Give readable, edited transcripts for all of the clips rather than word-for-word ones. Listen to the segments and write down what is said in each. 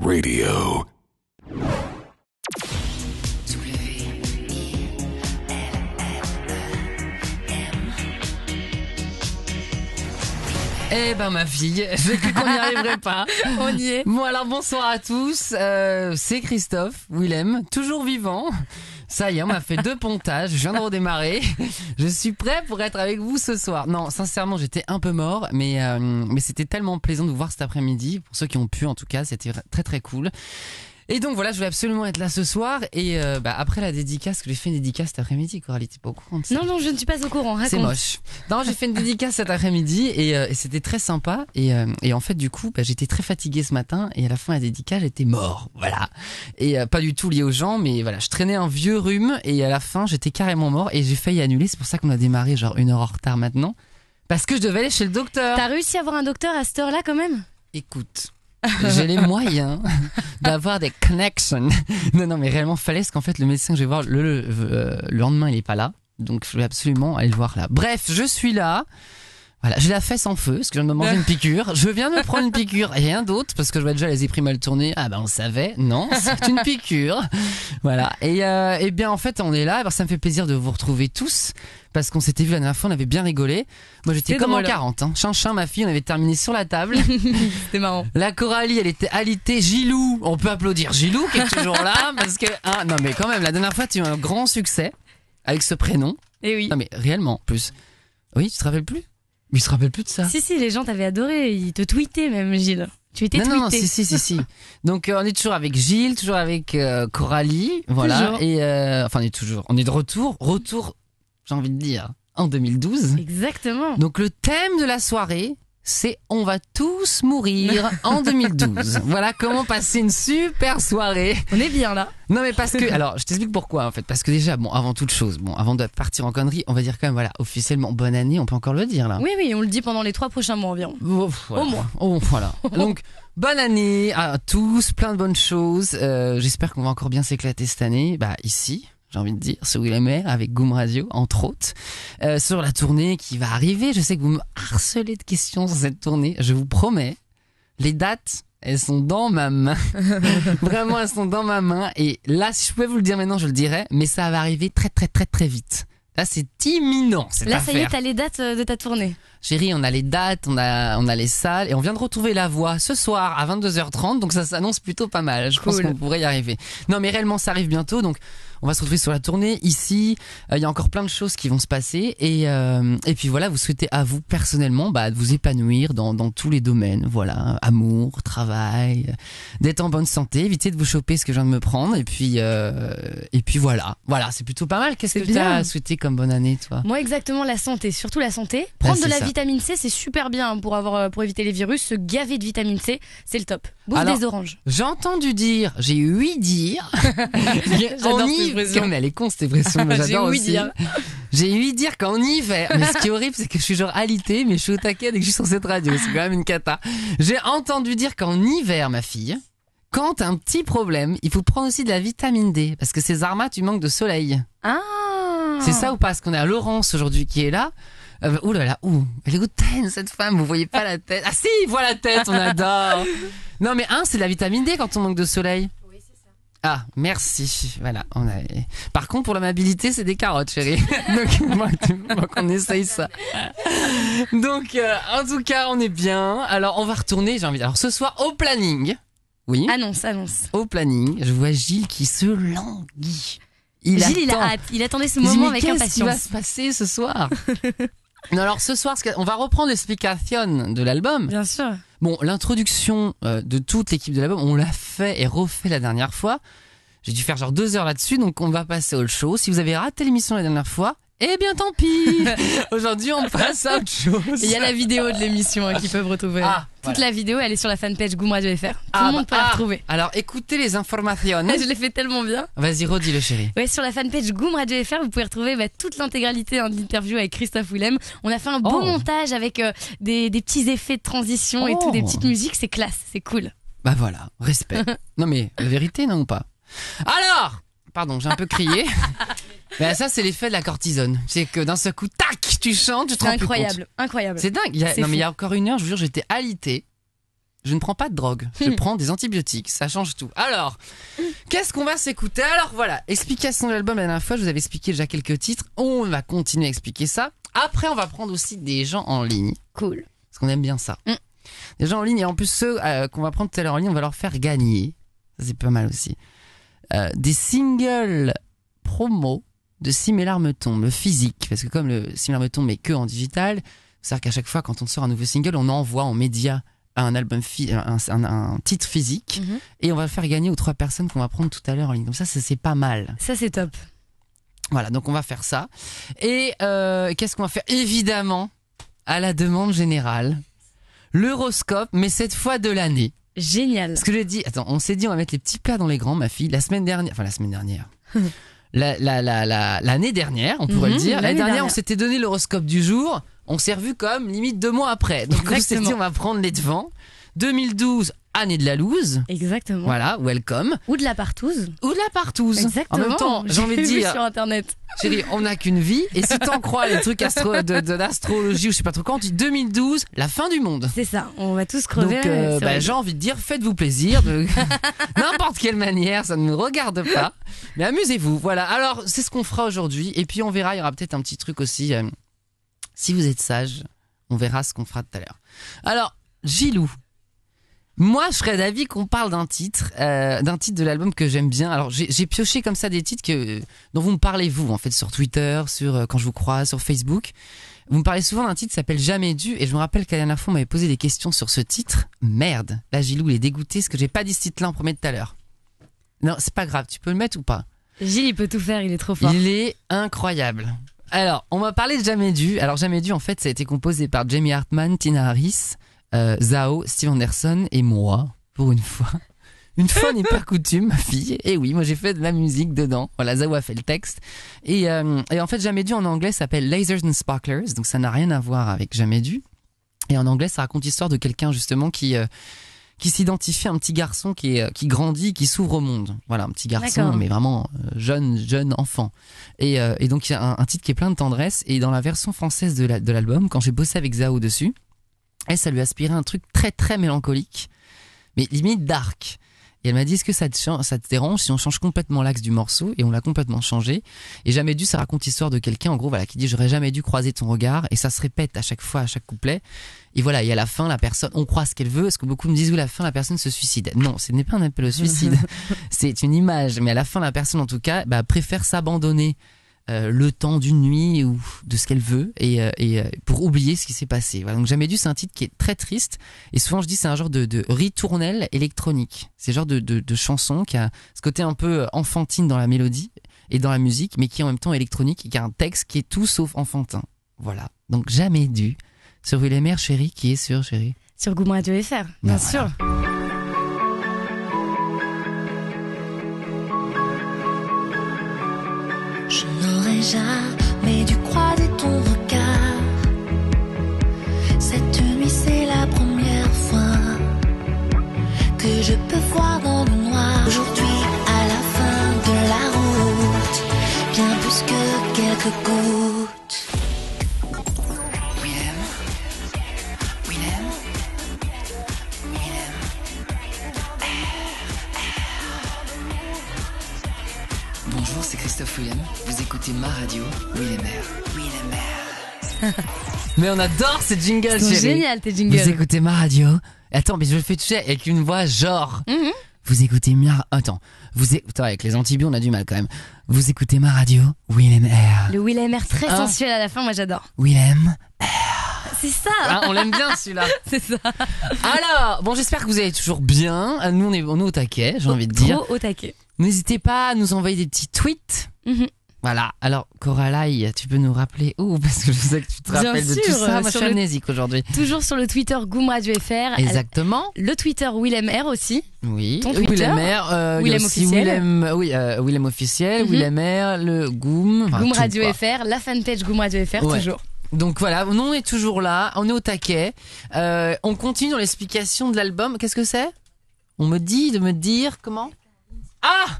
Radio. Eh ben ma fille, j'ai cru qu'on n'y arriverait pas. On y est. Bon alors bonsoir à tous, c'est Christophe Willem, toujours vivant. Ça y est, on m'a fait 2 pontages, je viens de redémarrer. Je suis prêt pour être avec vous ce soir. Non, sincèrement, j'étais un peu mort, mais c'était tellement plaisant de vous voir cet après-midi. Pour ceux qui ont pu, en tout cas, c'était très très cool. Et donc voilà, je voulais absolument être là ce soir. Et après la dédicace, que j'ai fait une dédicace cet après-midi, Coralie, t'es pas au courant de ça? Non, je ne suis pas au courant. Raconte. C'est moche. Non, j'ai fait une dédicace cet après-midi et c'était très sympa. Et en fait, du coup, j'étais très fatigué ce matin et à la fin de la dédicace, j'étais mort. Voilà. Et pas du tout lié aux gens, mais voilà, je traînais un vieux rhume et à la fin, j'étais carrément mort et j'ai failli annuler. C'est pour ça qu'on a démarré genre 1 heure en retard maintenant. Parce que je devais aller chez le docteur. T'as réussi à avoir un docteur à cette heure-là quand même? Écoute. J'ai les moyens d'avoir des connections. Non, mais réellement, fallait parce qu'en fait, le médecin que je vais voir le lendemain, il est pas là. Donc, je voulais absolument aller le voir là. Bref, je suis là. Voilà, j'ai la fesse en feu parce que je viens de me manger une piqûre. Je viens de me prendre une piqûre et rien d'autre parce que je vois déjà les éprimes mal tourner. Ah on le savait. Non, c'est une piqûre. Voilà. Et bien en fait, on est là. Alors, ça me fait plaisir de vous retrouver tous parce qu'on s'était vu la dernière fois, on avait bien rigolé. Moi, j'étais c'est comme drôle. En 40. Hein. Chinchin, ma fille, on avait terminé sur la table. C'était marrant. La Coralie, elle était alitée. Gilou, on peut applaudir Gilou qui est toujours là parce que non mais quand même, la dernière fois, tu as eu un grand succès avec ce prénom. Et oui. Non mais réellement, en plus. Oui, tu te rappelles plus? Mais il se rappelle plus de ça. Si, les gens t'avaient adoré. Ils te tweetaient même, Gilles. Tu étais tweeté. Non, si. Donc on est toujours avec Gilles, toujours avec Coralie, voilà. Toujours. Et on est de retour, j'ai envie de dire, en 2012. Exactement. Donc le thème de la soirée, c'est on va tous mourir en 2012. Voilà comment passer une super soirée. On est bien là. Non mais parce que, alors je t'explique pourquoi en fait. Parce que déjà, avant toute chose, avant de partir en connerie, on va dire quand même, voilà, officiellement bonne année, on peut encore le dire là. Oui, on le dit pendant les 3 prochains mois environ. Voilà. Au moins. Voilà. Donc, bonne année à tous, plein de bonnes choses. J'espère qu'on va encore bien s'éclater cette année. Ici, j'ai envie de dire, sur Willem avec Goom Radio, entre autres. Sur la tournée qui va arriver, je sais que vous me harcelez de questions sur cette tournée. Je vous promets, les dates, elles sont dans ma main. Vraiment, elles sont dans ma main. Et là, si je pouvais vous le dire maintenant, je le dirais. Mais ça va arriver très, très, très, très vite. Là, c'est imminent, cette Là, affaire. ça y est, t'as les dates de ta tournée. Chérie, on a les dates, on a les salles et on vient de retrouver La Voix ce soir à 22h30, donc ça s'annonce plutôt pas mal. Je pense qu'on pourrait y arriver. Non, mais réellement, ça arrive bientôt, donc on va se retrouver sur la tournée ici. Il y a encore plein de choses qui vont se passer et puis voilà, vous souhaitez à vous personnellement de vous épanouir dans tous les domaines. Voilà, amour, travail, d'être en bonne santé, éviter de vous choper ce que je viens de me prendre et puis voilà, c'est plutôt pas mal. Qu'est-ce que tu as souhaité comme bonne année, toi? Moi, exactement, la santé, surtout la santé. Prendre de la vitamine C, c'est super bien pour éviter les virus. Se gaver de vitamine C, c'est le top. Bouffe des oranges. J'ai entendu dire, j'ai ouï dire. J'adore cette expression. Mais elle est con cette expression, mais j'adore aussi. Dire. J'ai ouï dire qu'en hiver, mais ce qui est horrible, c'est que je suis genre alité, mais je suis au taquet dès que je suis sur cette radio. C'est quand même une cata. J'ai entendu dire qu'en hiver, ma fille, quand t'as un petit problème, il faut prendre aussi de la vitamine D, parce que ces Zarma, tu manques de soleil. Ah. C'est ça ou pas? Parce qu'on a Laurence aujourd'hui qui est là. Ouh là là, elle est hautaine cette femme, vous voyez pas la tête. Ah si, voit la tête, on adore. Non mais c'est de la vitamine D quand on manque de soleil. Oui, c'est ça. Ah, merci. Voilà, Par contre, pour l'amabilité, c'est des carottes, chérie. Donc, moi qu'on essaye ça. Donc, en tout cas, on est bien. Alors, on va retourner, j'ai envie de dire. Alors, ce soir, au planning. Oui. Annonce. Au planning, je vois Gilles qui se languit. Gilles, il a hâte. Il attendait ce moment avec impatience. Qu'est-ce qui va se passer ce soir? Non, alors ce soir, on va reprendre l'explication de l'album. Bien sûr. Bon, l'introduction de toute l'équipe de l'album, on l'a fait et refait la dernière fois. J'ai dû faire genre 2 heures là-dessus, donc on va passer au show. Si vous avez raté l'émission la dernière fois, eh bien tant pis. Aujourd'hui, on passe à autre chose. Il y a la vidéo de l'émission qu'ils peuvent retrouver. Toute la vidéo, elle est sur la fanpage Goom Radio FR. Tout le monde peut la retrouver. Alors, écoutez les informations. Je l'ai fait tellement bien. Vas-y, redis-le, chérie. Ouais, sur la fanpage Goom Radio FR, vous pouvez retrouver toute l'intégralité de l'interview avec Christophe Willem. On a fait un beau montage avec des petits effets de transition et tout, des petites musiques. C'est classe, c'est cool. Voilà, respect. Non mais, la vérité, non ou pas? Alors, pardon, j'ai un peu crié. Mais ça, c'est l'effet de la cortisone. C'est que d'un seul coup, tac, tu chantes, tu te rends plus compte. Incroyable. C'est dingue. Mais il y a encore 1 heure, je vous jure, j'étais alité. je ne prends pas de drogue, je prends des antibiotiques, ça change tout. Alors, qu'est-ce qu'on va s'écouter? Alors voilà, explication de l'album. La dernière fois, je vous avais expliqué déjà quelques titres. On va continuer à expliquer ça. Après, on va prendre aussi des gens en ligne. Cool. Parce qu'on aime bien ça. Des gens en ligne, et en plus ceux qu'on va prendre tout à l'heure en ligne, on va leur faire gagner. Ça, c'est pas mal aussi. Des singles promo de Si mes larmes tombent, physique. Parce que comme le Si mes larmes tombent mais que en digital, c'est-à-dire qu'à chaque fois quand on sort un nouveau single, on envoie en média un album un titre physique, et on va le faire gagner aux 3 personnes qu'on va prendre tout à l'heure en ligne. Comme ça c'est pas mal. Ça c'est top. Voilà, donc on va faire ça. Et qu'est-ce qu'on va faire? Évidemment, à la demande générale, l'horoscope, mais cette fois de l'année. Génial. Ce que j'ai dit, attends, on s'est dit on va mettre les petits plats dans les grands, ma fille, la semaine dernière, l'année dernière, on pourrait le dire. L'année dernière, on s'était donné l'horoscope du jour. On s'est revu comme limite 2 mois après. Donc on s'est dit on va prendre les devants. 2012, année de la loose. Exactement. Voilà, welcome. Ou de la partouze. En Exactement. même temps, j'ai envie de dire, sur internet. Chérie, on n'a qu'une vie, et si t'en crois les trucs d'astrologie ou je sais pas trop quand, on dit 2012, la fin du monde. C'est ça, on va tous crever. Donc j'ai envie de dire, faites-vous plaisir de n'importe quelle manière, ça ne nous regarde pas, mais amusez-vous. Voilà, alors c'est ce qu'on fera aujourd'hui, et puis on verra, il y aura peut-être un petit truc aussi, si vous êtes sage, on verra ce qu'on fera tout à l'heure. Alors, Gilou, moi, je serais d'avis qu'on parle d'un titre de l'album que j'aime bien. Alors, j'ai pioché comme ça des titres dont vous me parlez, vous, en fait, sur Twitter, quand je vous croise, sur Facebook. Vous me parlez souvent d'un titre qui s'appelle Jamais dû, et je me rappelle qu'à la dernière fois, on m'avait posé des questions sur ce titre. Merde, là, Gilou, il est dégoûté, parce que j'ai pas dit ce titre-là en premier tout à l'heure. Non, c'est pas grave, tu peux le mettre ou pas? Gilles, il peut tout faire, il est trop fort. Il est incroyable. Alors, on m'a parlé de Jamais dû. Alors, Jamais dû, en fait, ça a été composé par Jamie Hartman, Tina Harris, Zao, Steve Anderson et moi, pour une fois. Une fois n'est pas coutume, ma fille. Et oui, moi j'ai fait de la musique dedans. Voilà, Zao a fait le texte. Et en fait, Jamais dû en anglais s'appelle Lasers and Sparklers, donc ça n'a rien à voir avec Jamais dû. Et en anglais, ça raconte l'histoire de quelqu'un justement qui s'identifie à un petit garçon qui grandit, qui s'ouvre au monde. Voilà, un petit garçon, D'accord. mais vraiment jeune enfant. Et donc il y a un titre qui est plein de tendresse. Et dans la version française de l'album, quand j'ai bossé avec Zao dessus, ça lui a aspiré un truc très très mélancolique, mais limite dark. Et elle m'a dit, est-ce que ça te dérange si on change complètement l'axe du morceau? Et on l'a complètement changé. Et Jamais dû, ça raconte l'histoire de quelqu'un, en gros, voilà, qui dit, j'aurais jamais dû croiser ton regard. Et ça se répète à chaque fois, à chaque couplet. Et voilà, et à la fin, la personne, on croit ce qu'elle veut. Parce que beaucoup me disent, oui, à la fin, la personne se suicide. Non, ce n'est pas un appel au suicide. C'est une image. Mais à la fin, la personne, en tout cas, préfère s'abandonner le temps d'une nuit ou de ce qu'elle veut, et pour oublier ce qui s'est passé. Voilà, donc Jamais dû, c'est un titre qui est très triste, et souvent je dis c'est un genre de ritournelle électronique. C'est le genre de chanson qui a ce côté un peu enfantine dans la mélodie et dans la musique, mais qui est en même temps électronique, et qui a un texte qui est tout sauf enfantin. Voilà, donc Jamais dû sur Willem, chérie, qui est sur chérie Sur Goum Radio FR, bien sûr. Je n'aurais jamais dû croiser ton regard. Cette nuit, c'est la première fois que je peux voir dans le noir. Aujourd'hui, à la fin de la route, bien plus que quelques gouttes. Bonjour, c'est Christophe Willem. Vous écoutez ma radio, Willem R. Mais on adore ces jingles, C'est chérie. génial tes jingles. Vous écoutez ma radio. Attends, mais je le fais toucher avec une voix genre. Vous écoutez Attends, avec les antibiotiques, on a du mal quand même. Vous écoutez ma radio, Willem R. Le Willem R très sensuel à la fin, moi j'adore. Willem. C'est ça. Ah, on l'aime bien celui-là. C'est ça. Alors, bon, j'espère que vous allez toujours bien. Nous, on est au taquet, j'ai envie de dire. Trop au taquet. N'hésitez pas à nous envoyer des petits tweets. Voilà. Alors, Coralie, tu peux nous rappeler où? Parce que je sais que tu te Bien rappelles de sûr, tout ça. Moi, je sur suis le- amnésique aujourd'hui. Toujours sur le Twitter Goum Radio FR. Exactement. Le Twitter Willem R aussi. Oui. Ton Twitter, Willem R. Willem officiel. Willem officiel, Willem R, le Goum. Enfin, Goum tout, Radio quoi. FR, la fanpage Goum Radio FR Ouais. toujours. Donc voilà, nous on est toujours là, on est au taquet. On continue dans l'explication de l'album. Qu'est-ce que c'est? On me dit de me dire comment? Ah!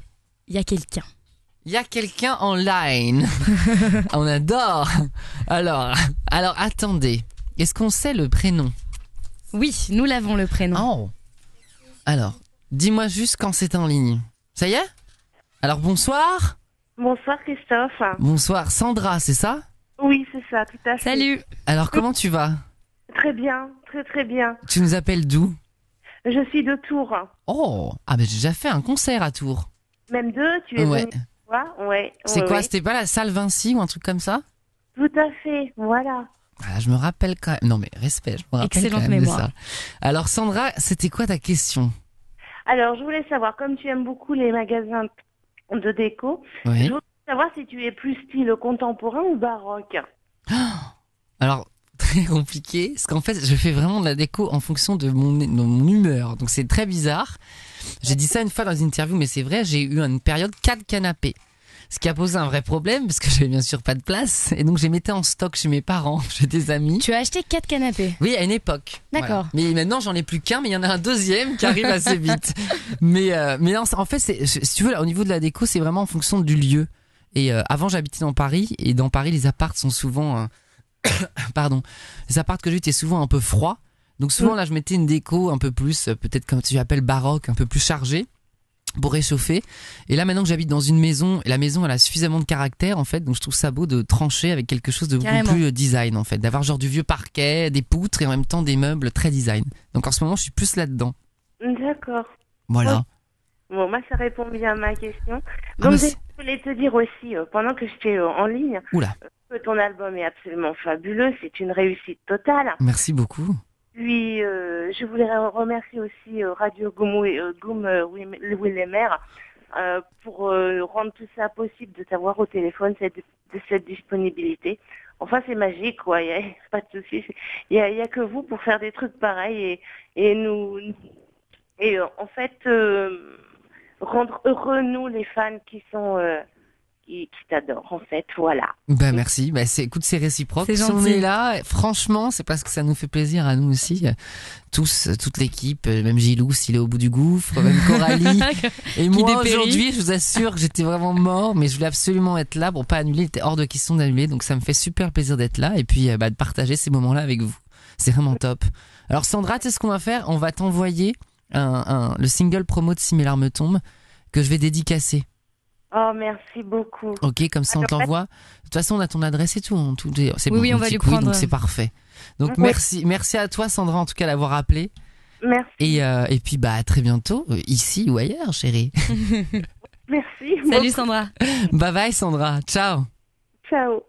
Il y a quelqu'un. Il y a quelqu'un en line. On adore. Alors attendez. Est-ce qu'on sait le prénom? Oui, nous l'avons le prénom. Oh. Alors, dis-moi juste quand c'est en ligne. Ça y est? Alors, bonsoir. Bonsoir Christophe. Bonsoir, Sandra, c'est ça? Oui, c'est ça, tout à fait. Salut. Alors, comment tu vas? Très bien, très très bien. Tu nous appelles d'où? Je suis de Tours. Oh, ah ben j'ai déjà fait un concert à Tours. Même deux, tu es Ouais. venu voir? Ouais. C'est ouais, quoi? ouais. C'était pas la salle Vinci ou un truc comme ça? Tout à fait, voilà. Ah, je me rappelle quand même. Non mais respect, je me rappelle Excellente quand même mémoire. de ça. Alors Sandra, c'était quoi ta question? Alors, je voulais savoir, comme tu aimes beaucoup les magasins de déco, Oui. je voulais savoir si tu es plus style contemporain ou baroque. Alors très compliqué, parce qu'en fait je fais vraiment de la déco en fonction de mon humeur. Donc c'est très bizarre. J'ai dit ça une fois dans une interview, mais c'est vrai, j'ai eu une période 4 canapés. Ce qui a posé un vrai problème, parce que j'avais bien sûr pas de place. Et donc, je les mettais en stock chez mes parents, chez des amis. Tu as acheté 4 canapés. Oui, à une époque. D'accord. Voilà. Mais maintenant, j'en ai plus qu'un, mais il y en a un deuxième qui arrive assez vite. Mais non, en fait, si tu veux, là, au niveau de la déco, c'est vraiment en fonction du lieu. Et avant, j'habitais dans Paris. Et dans Paris, les apparts sont souvent... Pardon. Les apparts que j'ai étaient souvent un peu froids. Donc souvent, là, je mettais une déco un peu plus, peut-être comme tu appelles baroque, un peu plus chargée, pour réchauffer. Et là, maintenant que j'habite dans une maison, et la maison, elle a suffisamment de caractère, en fait, donc je trouve ça beau de trancher avec quelque chose de beaucoup Carrément. plus design, en fait. D'avoir genre du vieux parquet, des poutres et en même temps des meubles très design. Donc en ce moment, je suis plus là-dedans. D'accord. Voilà. Bon, moi, ça répond bien à ma question. Ah, Donc, bah, je voulais te dire aussi, pendant que j'étais en ligne, Oula, que ton album est absolument fabuleux. C'est une réussite totale. merci beaucoup. Puis, je voulais remercier aussi Radio Willemer pour rendre tout ça possible, de t'avoir au téléphone, de cette disponibilité. Enfin, c'est magique, quoi. Il y a pas de souci. Il y a que vous pour faire des trucs pareils et nous et en fait rendre heureux nous les fans qui sont qui t'adorent, en fait. Voilà. Ben merci. Ben écoute, c'est réciproque. C'est Si on gentil. est là, franchement, c'est parce que ça nous fait plaisir à nous aussi. Tous, toute l'équipe, même Gilou, s'il est au bout du gouffre, même Coralie. Et moi, dépérit. aujourd'hui, je vous assure que j'étais vraiment mort, mais je voulais absolument être là pour pas annuler. Il était hors de question d'annuler, donc ça me fait super plaisir d'être là et puis de partager ces moments-là avec vous. C'est vraiment top. Alors Sandra, tu sais ce qu'on va faire? On va t'envoyer le single promo de Si mes larmes tombent que je vais dédicacer. Oh, merci beaucoup. Ok, comme ça on Alors, t'envoie. De toute façon, on a ton adresse et tout. C'est Oui, bon, oui, on va petit lui couille, prendre. donc c'est parfait. Donc Ouais. merci à toi, Sandra, en tout cas, d'avoir appelé. Merci. Et puis à très bientôt, ici ou ailleurs, chérie. Merci. Salut Sandra. Bye bye, Sandra. Ciao. Ciao.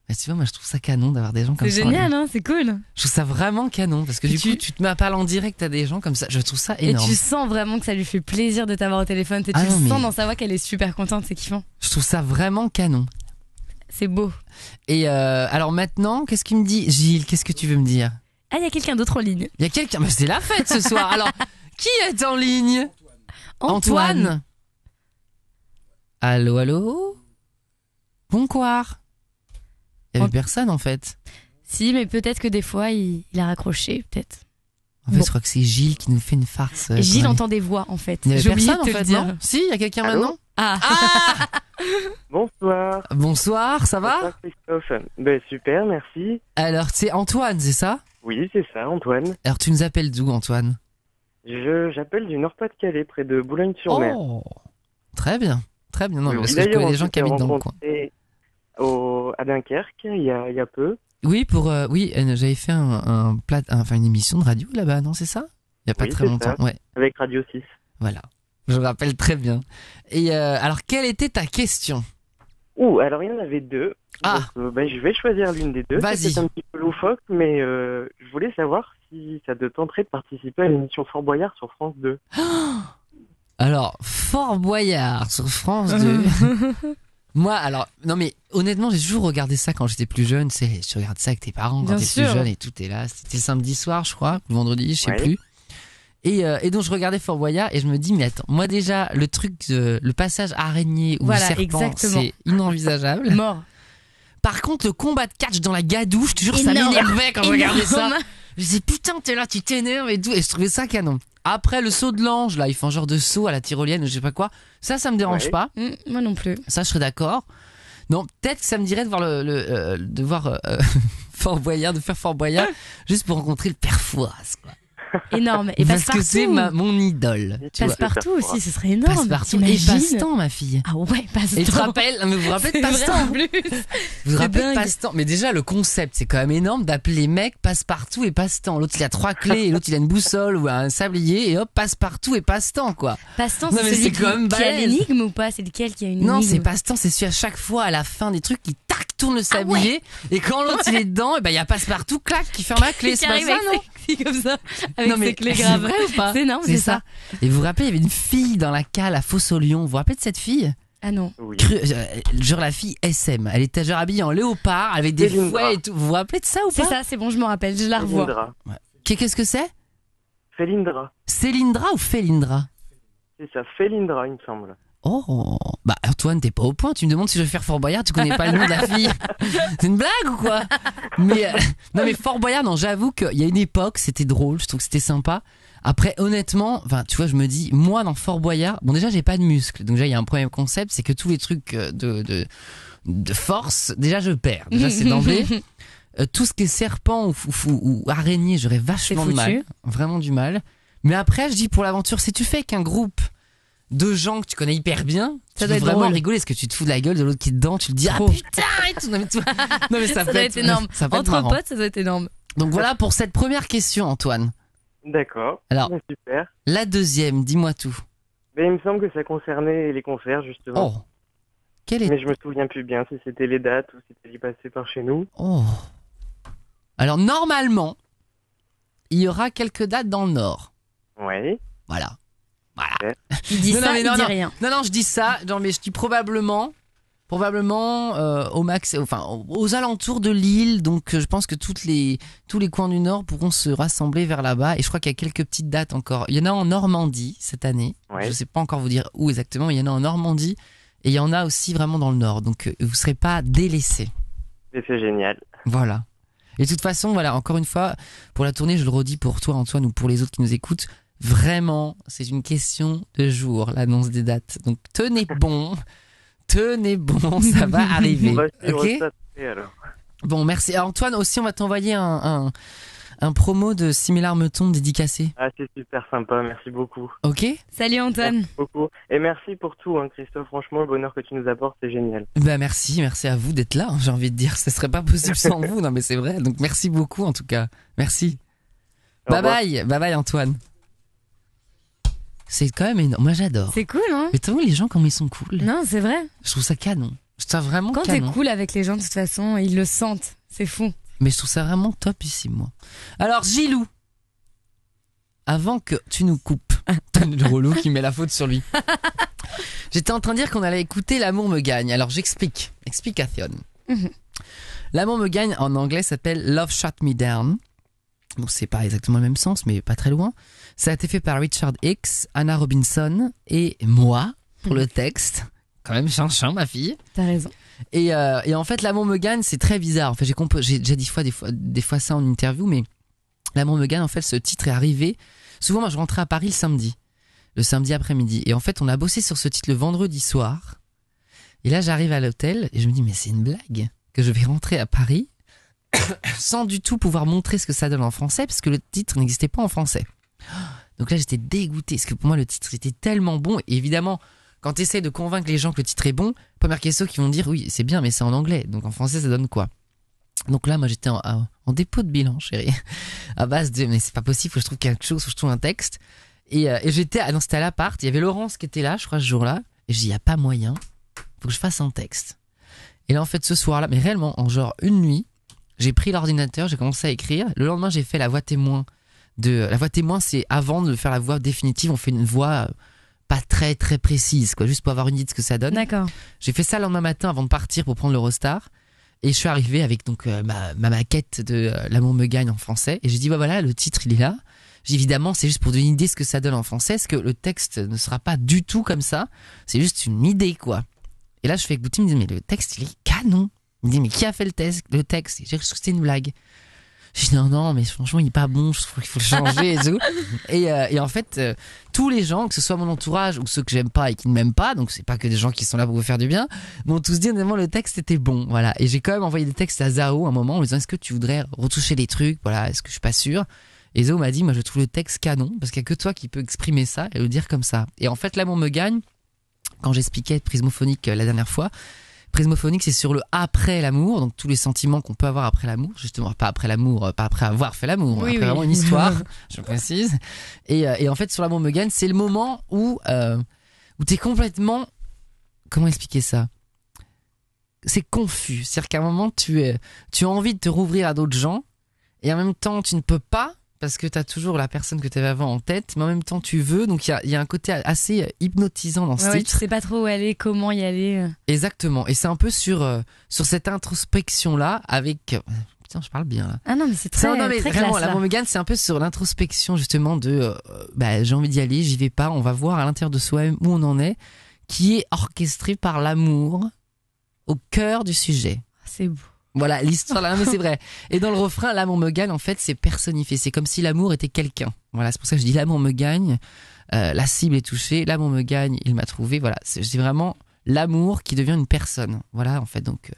Bah, tu vois, moi je trouve ça canon d'avoir des gens comme C'est ça. génial, hein, c'est cool. Je trouve ça vraiment canon parce que Et du coup, tu te mets à parler en direct à des gens comme ça. Je trouve ça Et énorme. tu sens vraiment que ça lui fait plaisir de t'avoir au téléphone. Tu Ah non, sens mais- dans sa voix qu'elle est super contente, c'est kiffant. Je trouve ça vraiment canon. C'est beau. Et alors maintenant, qu'est-ce qu'il me dit? Gilles, qu'est-ce que tu veux me dire? Ah, il y a quelqu'un d'autre en ligne. Il y a quelqu'un, mais c'est la fête ce soir. Alors, qui est en ligne? Antoine. Allô, allô? Bonsoir. Il y avait personne en fait. Si, mais peut-être que des fois, il a raccroché, peut-être. En fait, Bon. je crois que c'est Gilles qui nous fait une farce. Et Gilles pour aller- entend des voix, en fait. Il y avait J'ai oublié personne de en te fait, le dire. non? Si, il y a quelqu'un Allô maintenant? Ah, Ah! Bonsoir. Bonsoir, ça va? Bonsoir Christophe. Ben super, merci. Alors, c'est Antoine, c'est ça? Oui, c'est ça, Antoine. Alors, tu nous appelles d'où, Antoine? J'appelle du Nord-Pas-de-Calais, près de Boulogne-sur-Mer. Oh! Très bien, très bien. Non, Oui, mais parce que je d'ailleurs, connais on des gens qui s'était habitent dans le coin. rencontrés à Dunkerque, il y a peu. Oui, j'avais fait une émission de radio là-bas, non, c'est ça? Il y a pas Oui, très c'est longtemps. ça. Ouais, Avec Radio 6. voilà. Je me rappelle très bien. Et alors, quelle était ta question? Alors il y en avait deux. Ah. Donc, je vais choisir l'une des deux. Vas-y. C'est un petit peu loufoque, mais je voulais savoir si ça te tenterait de participer à l'émission Fort Boyard sur France 2. Alors, Fort Boyard sur France 2. Moi, alors, non mais honnêtement, j'ai toujours regardé ça quand j'étais plus jeune. Tu regardes ça avec tes parents quand Bien t'es sûr. plus jeune et tout est là. C'était le samedi soir, je crois, le vendredi, je sais Ouais. plus. Et donc je regardais Fort Boyard et je me dis mais attends, moi déjà le truc, le passage araignée ou Voilà, serpent, exactement. c'est inenvisageable. mort. Par contre, le combat de catch dans la gadoue, je te jure, ça Énorme. m'énervait quand je regardais ça. Énorme. Je disais putain, t'es là, tu t'énerves et tout. Et je trouvais ça canon. Après, le saut de l'ange, là, ils font un genre de saut à la tyrolienne ou je sais pas quoi. Ça me dérange Ouais. pas. Moi non plus. Ça, je serais d'accord. Non, peut-être que ça me dirait de voir de voir Fort Boyard, de faire Fort Boyard, juste pour rencontrer le père Fouras, quoi. Énorme. Et Parce que Passepartout. c'est mon idole. Tu vois. Passepartout aussi, ce serait énorme. Passepartout et T'imagines Passe-temps, ma fille. Ah ouais, Passe-temps. Et tu te rappelles, mais vous vous rappelez de C'est vrai, Passe-temps? en plus. Vous vous rappelez de dingue. Passe-temps? Mais déjà, le concept, c'est quand même énorme d'appeler les mecs Passe-partout et Passe-temps. L'autre, il a 3 clés, et l'autre, il a une boussole ou un sablier, et hop, Passe-partout et Passe-temps, quoi. Passe-temps, Non, c'est mais celui c'est quand même qui a balèze. l'énigme ou pas? C'est lequel qui a une énigme? Non, c'est Passe-temps, c'est celui à chaque fois, à la fin des trucs, qui tac, tourne le sablier, et quand l'autre, il est dedans, et ben, il y a Passe-partout, clac, qui ferme la clé. Qui C'est pas arrive ça, avec non? ses clés comme ça, avec Non, mais ses clés c'est graves. vrai ou pas? C'est énorme, c'est ça. Et vous vous rappelez, il y avait une fille dans la cale à Fosse-au-Lion. Vous vous rappelez de cette fille? Ah non. Oui. Genre la fille SM. Elle était genre habillée en léopard avec des Félindra. fouets et tout. Vous vous rappelez de ça ou C'est pas? ça, c'est bon, je me rappelle, je la revois. Félindra. Qu'est-ce que c'est? Félindra. Célindra ou Félindra? C'est ça, Félindra, il me semble. Oh, bah Antoine, t'es pas au point. Tu me demandes si je vais faire Fort Boyard, tu connais pas le nom de la fille. C'est une blague ou quoi? Mais non, mais Fort Boyard, non, j'avoue qu'il y a une époque, c'était drôle, je trouve que c'était sympa. Après, honnêtement, enfin, tu vois, je me dis, moi, dans Fort Boyard, bon, déjà, j'ai pas de muscles. Donc, déjà, il y a un premier concept, c'est que tous les trucs de force, déjà, je perds. Déjà, c'est d'emblée. Tout ce qui est serpent ou araignée, j'aurais vachement C'est de mal. foutu. Vraiment du mal. Mais après, je dis, pour l'aventure, si tu fais avec un groupe de gens que tu connais hyper bien, Ça tu doit dois être vraiment drôle. rigoler, parce que tu te fous de la gueule de l'autre qui est dedans, tu te dis, Trop. ah putain, et tout. Non, mais, non, mais Ça peut doit être énorme. ça peut être Entre marrant. potes, ça doit être énorme. Donc voilà pour cette première question, Antoine. D'accord. Alors. Bah, super. La deuxième, dis-moi tout. Mais il me semble que ça concernait les concerts, justement. Oh. Quelle est... Mais je me souviens plus bien si c'était les dates ou si c'était passé par chez nous. Oh. Alors normalement, il y aura quelques dates dans le Nord. Oui. Voilà. Il dit Non, ça, non, mais il non, dit non. rien. Non, je dis ça, genre, mais je dis probablement au max, enfin aux alentours de Lille. Donc je pense que tous les coins du Nord pourront se rassembler vers là-bas. Et je crois qu'il y a quelques petites dates encore. Il y en a en Normandie cette année. Ouais. Je sais pas encore vous dire où exactement, mais il y en a en Normandie et il y en a aussi vraiment dans le Nord. Donc vous serez pas délaissés. Et c'est génial. Voilà. Et de toute façon, voilà, encore une fois, pour la tournée, je le redis pour toi, Antoine, ou pour les autres qui nous écoutent, vraiment, c'est une question de jours, l'annonce des dates. Donc tenez bon, ça va arriver. On va suivre Ok. ça, alors. Bon, merci. Alors, Antoine, aussi, on va t'envoyer un promo de Similar Meuton dédicacé. Ah, c'est super sympa, merci beaucoup. Ok. Salut Antoine. Merci beaucoup. Et merci pour tout, hein, Christophe. Franchement, le bonheur que tu nous apportes, c'est génial. Bah merci à vous d'être là. J'ai envie de dire, ce serait pas possible sans vous. Non, mais c'est vrai. Donc merci beaucoup en tout cas. Merci. Au revoir. Bye bye Antoine. C'est quand même énorme. Moi j'adore. C'est cool, hein? Mais t'as vu les gens comme ils sont cool. Non, c'est vrai. Je trouve ça canon. Je trouve ça vraiment Quand t'es canon. cool avec les gens, de toute façon, ils le sentent. C'est fou. Mais je trouve ça vraiment top ici, moi. Alors, Gilou, avant que tu nous coupes, le relou qui met la faute sur lui. J'étais en train de dire qu'on allait écouter L'amour me gagne. Alors, j'explique. Explication. L'amour me gagne, en anglais, s'appelle Love Shut Me Down. Bon, c'est pas exactement le même sens, mais pas très loin. Ça a été fait par Richard Hicks, Anna Robinson et moi, pour le texte. Quand même, chinchin, ma fille. T'as raison. Et en fait, L'amour me gagne, c'est très bizarre. En fait, j'ai déjà dit des fois ça en interview, mais L'amour me gagne, en fait, ce titre est arrivé. Souvent, moi, je rentrais à Paris le samedi après-midi. Et en fait, on a bossé sur ce titre le vendredi soir. Et là, j'arrive à l'hôtel et je me dis, mais c'est une blague que je vais rentrer à Paris sans du tout pouvoir montrer ce que ça donne en français, parce que le titre n'existait pas en français. Donc là, j'étais dégoûté, parce que pour moi, le titre était tellement bon. Et évidemment, quand tu essaies de convaincre les gens que le titre est bon, première question qu'ils vont dire, oui, c'est bien, mais c'est en anglais. Donc en français, ça donne quoi? Donc là, moi, j'étais en dépôt de bilan, chérie. À base de, mais c'est pas possible, faut que je trouve quelque chose, faut que je trouve un texte. Et j'étais, non, c'était à l'appart, il y avait Laurence qui était là, je crois, ce jour-là. Et je dis, il n'y a pas moyen, faut que je fasse un texte. Et là, en fait, ce soir-là, mais réellement, en genre une nuit, j'ai pris l'ordinateur, j'ai commencé à écrire. Le lendemain, j'ai fait la voix témoin. La voix témoin, c'est avant de faire la voix définitive, on fait une voix pas très très précise, quoi, juste pour avoir une idée de ce que ça donne. D'accord. J'ai fait ça le lendemain matin avant de partir pour prendre l'Eurostar. Et je suis arrivé avec donc ma maquette de L'amour me gagne en français. Et j'ai dit, bah voilà, le titre, il est là. J'ai dit, évidemment, c'est juste pour donner une idée de ce que ça donne en français. Parce que le texte ne sera pas du tout comme ça. C'est juste une idée, quoi. Et là, je fais écouter, il me dit, mais le texte, il est canon. Il me dit, mais qui a fait le texte? Et j'ai cru que c'était une blague. Je dis, non, mais franchement, il est pas bon, je trouve qu'il faut le changer et tout. Et en fait, tous les gens, que ce soit mon entourage ou ceux que j'aime pas et qui ne m'aiment pas, donc c'est pas que des gens qui sont là pour vous faire du bien, m'ont tous dit, honnêtement, le texte était bon, voilà. Et j'ai quand même envoyé des textes à Zao à un moment en lui disant, est-ce que tu voudrais retoucher les trucs, voilà, est-ce que je suis pas sûr? Et Zo m'a dit, moi je trouve le texte canon, parce qu'il n'y a que toi qui peux exprimer ça et le dire comme ça. Et en fait, L'amour me gagne, quand j'expliquais Prismophonique la dernière fois, Prismophonique, c'est sur le après l'amour, donc tous les sentiments qu'on peut avoir après l'amour, justement, pas après l'amour, pas après avoir fait l'amour, après vraiment une histoire, je précise. Et en fait, sur L'amour me gagne, c'est le moment où t'es complètement, comment expliquer ça ? C'est confus, c'est-à-dire qu'à un moment, tu as envie de te rouvrir à d'autres gens, et en même temps, tu ne peux pas, parce que tu as toujours la personne que tu avais avant en tête, mais en même temps tu veux, donc il y a un côté assez hypnotisant dans ce titre. Tu sais pas trop où aller, comment y aller. Exactement, et c'est un peu sur cette introspection-là, avec... Putain, je parle bien là. Ah non, mais c'est très, non, mais très vraiment, classe, L'amour me gagne, c'est un peu sur l'introspection justement de j'ai envie d'y aller, j'y vais pas, on va voir à l'intérieur de soi-même où on en est, qui est orchestré par l'amour au cœur du sujet. C'est beau. Voilà, l'histoire là, mais c'est vrai. Et dans le refrain, L'amour me gagne, en fait, c'est personnifié. C'est comme si l'amour était quelqu'un. Voilà, c'est pour ça que je dis L'amour me gagne, la cible est touchée, l'amour me gagne, il m'a trouvé. Voilà, c'est vraiment l'amour qui devient une personne. Voilà, en fait, donc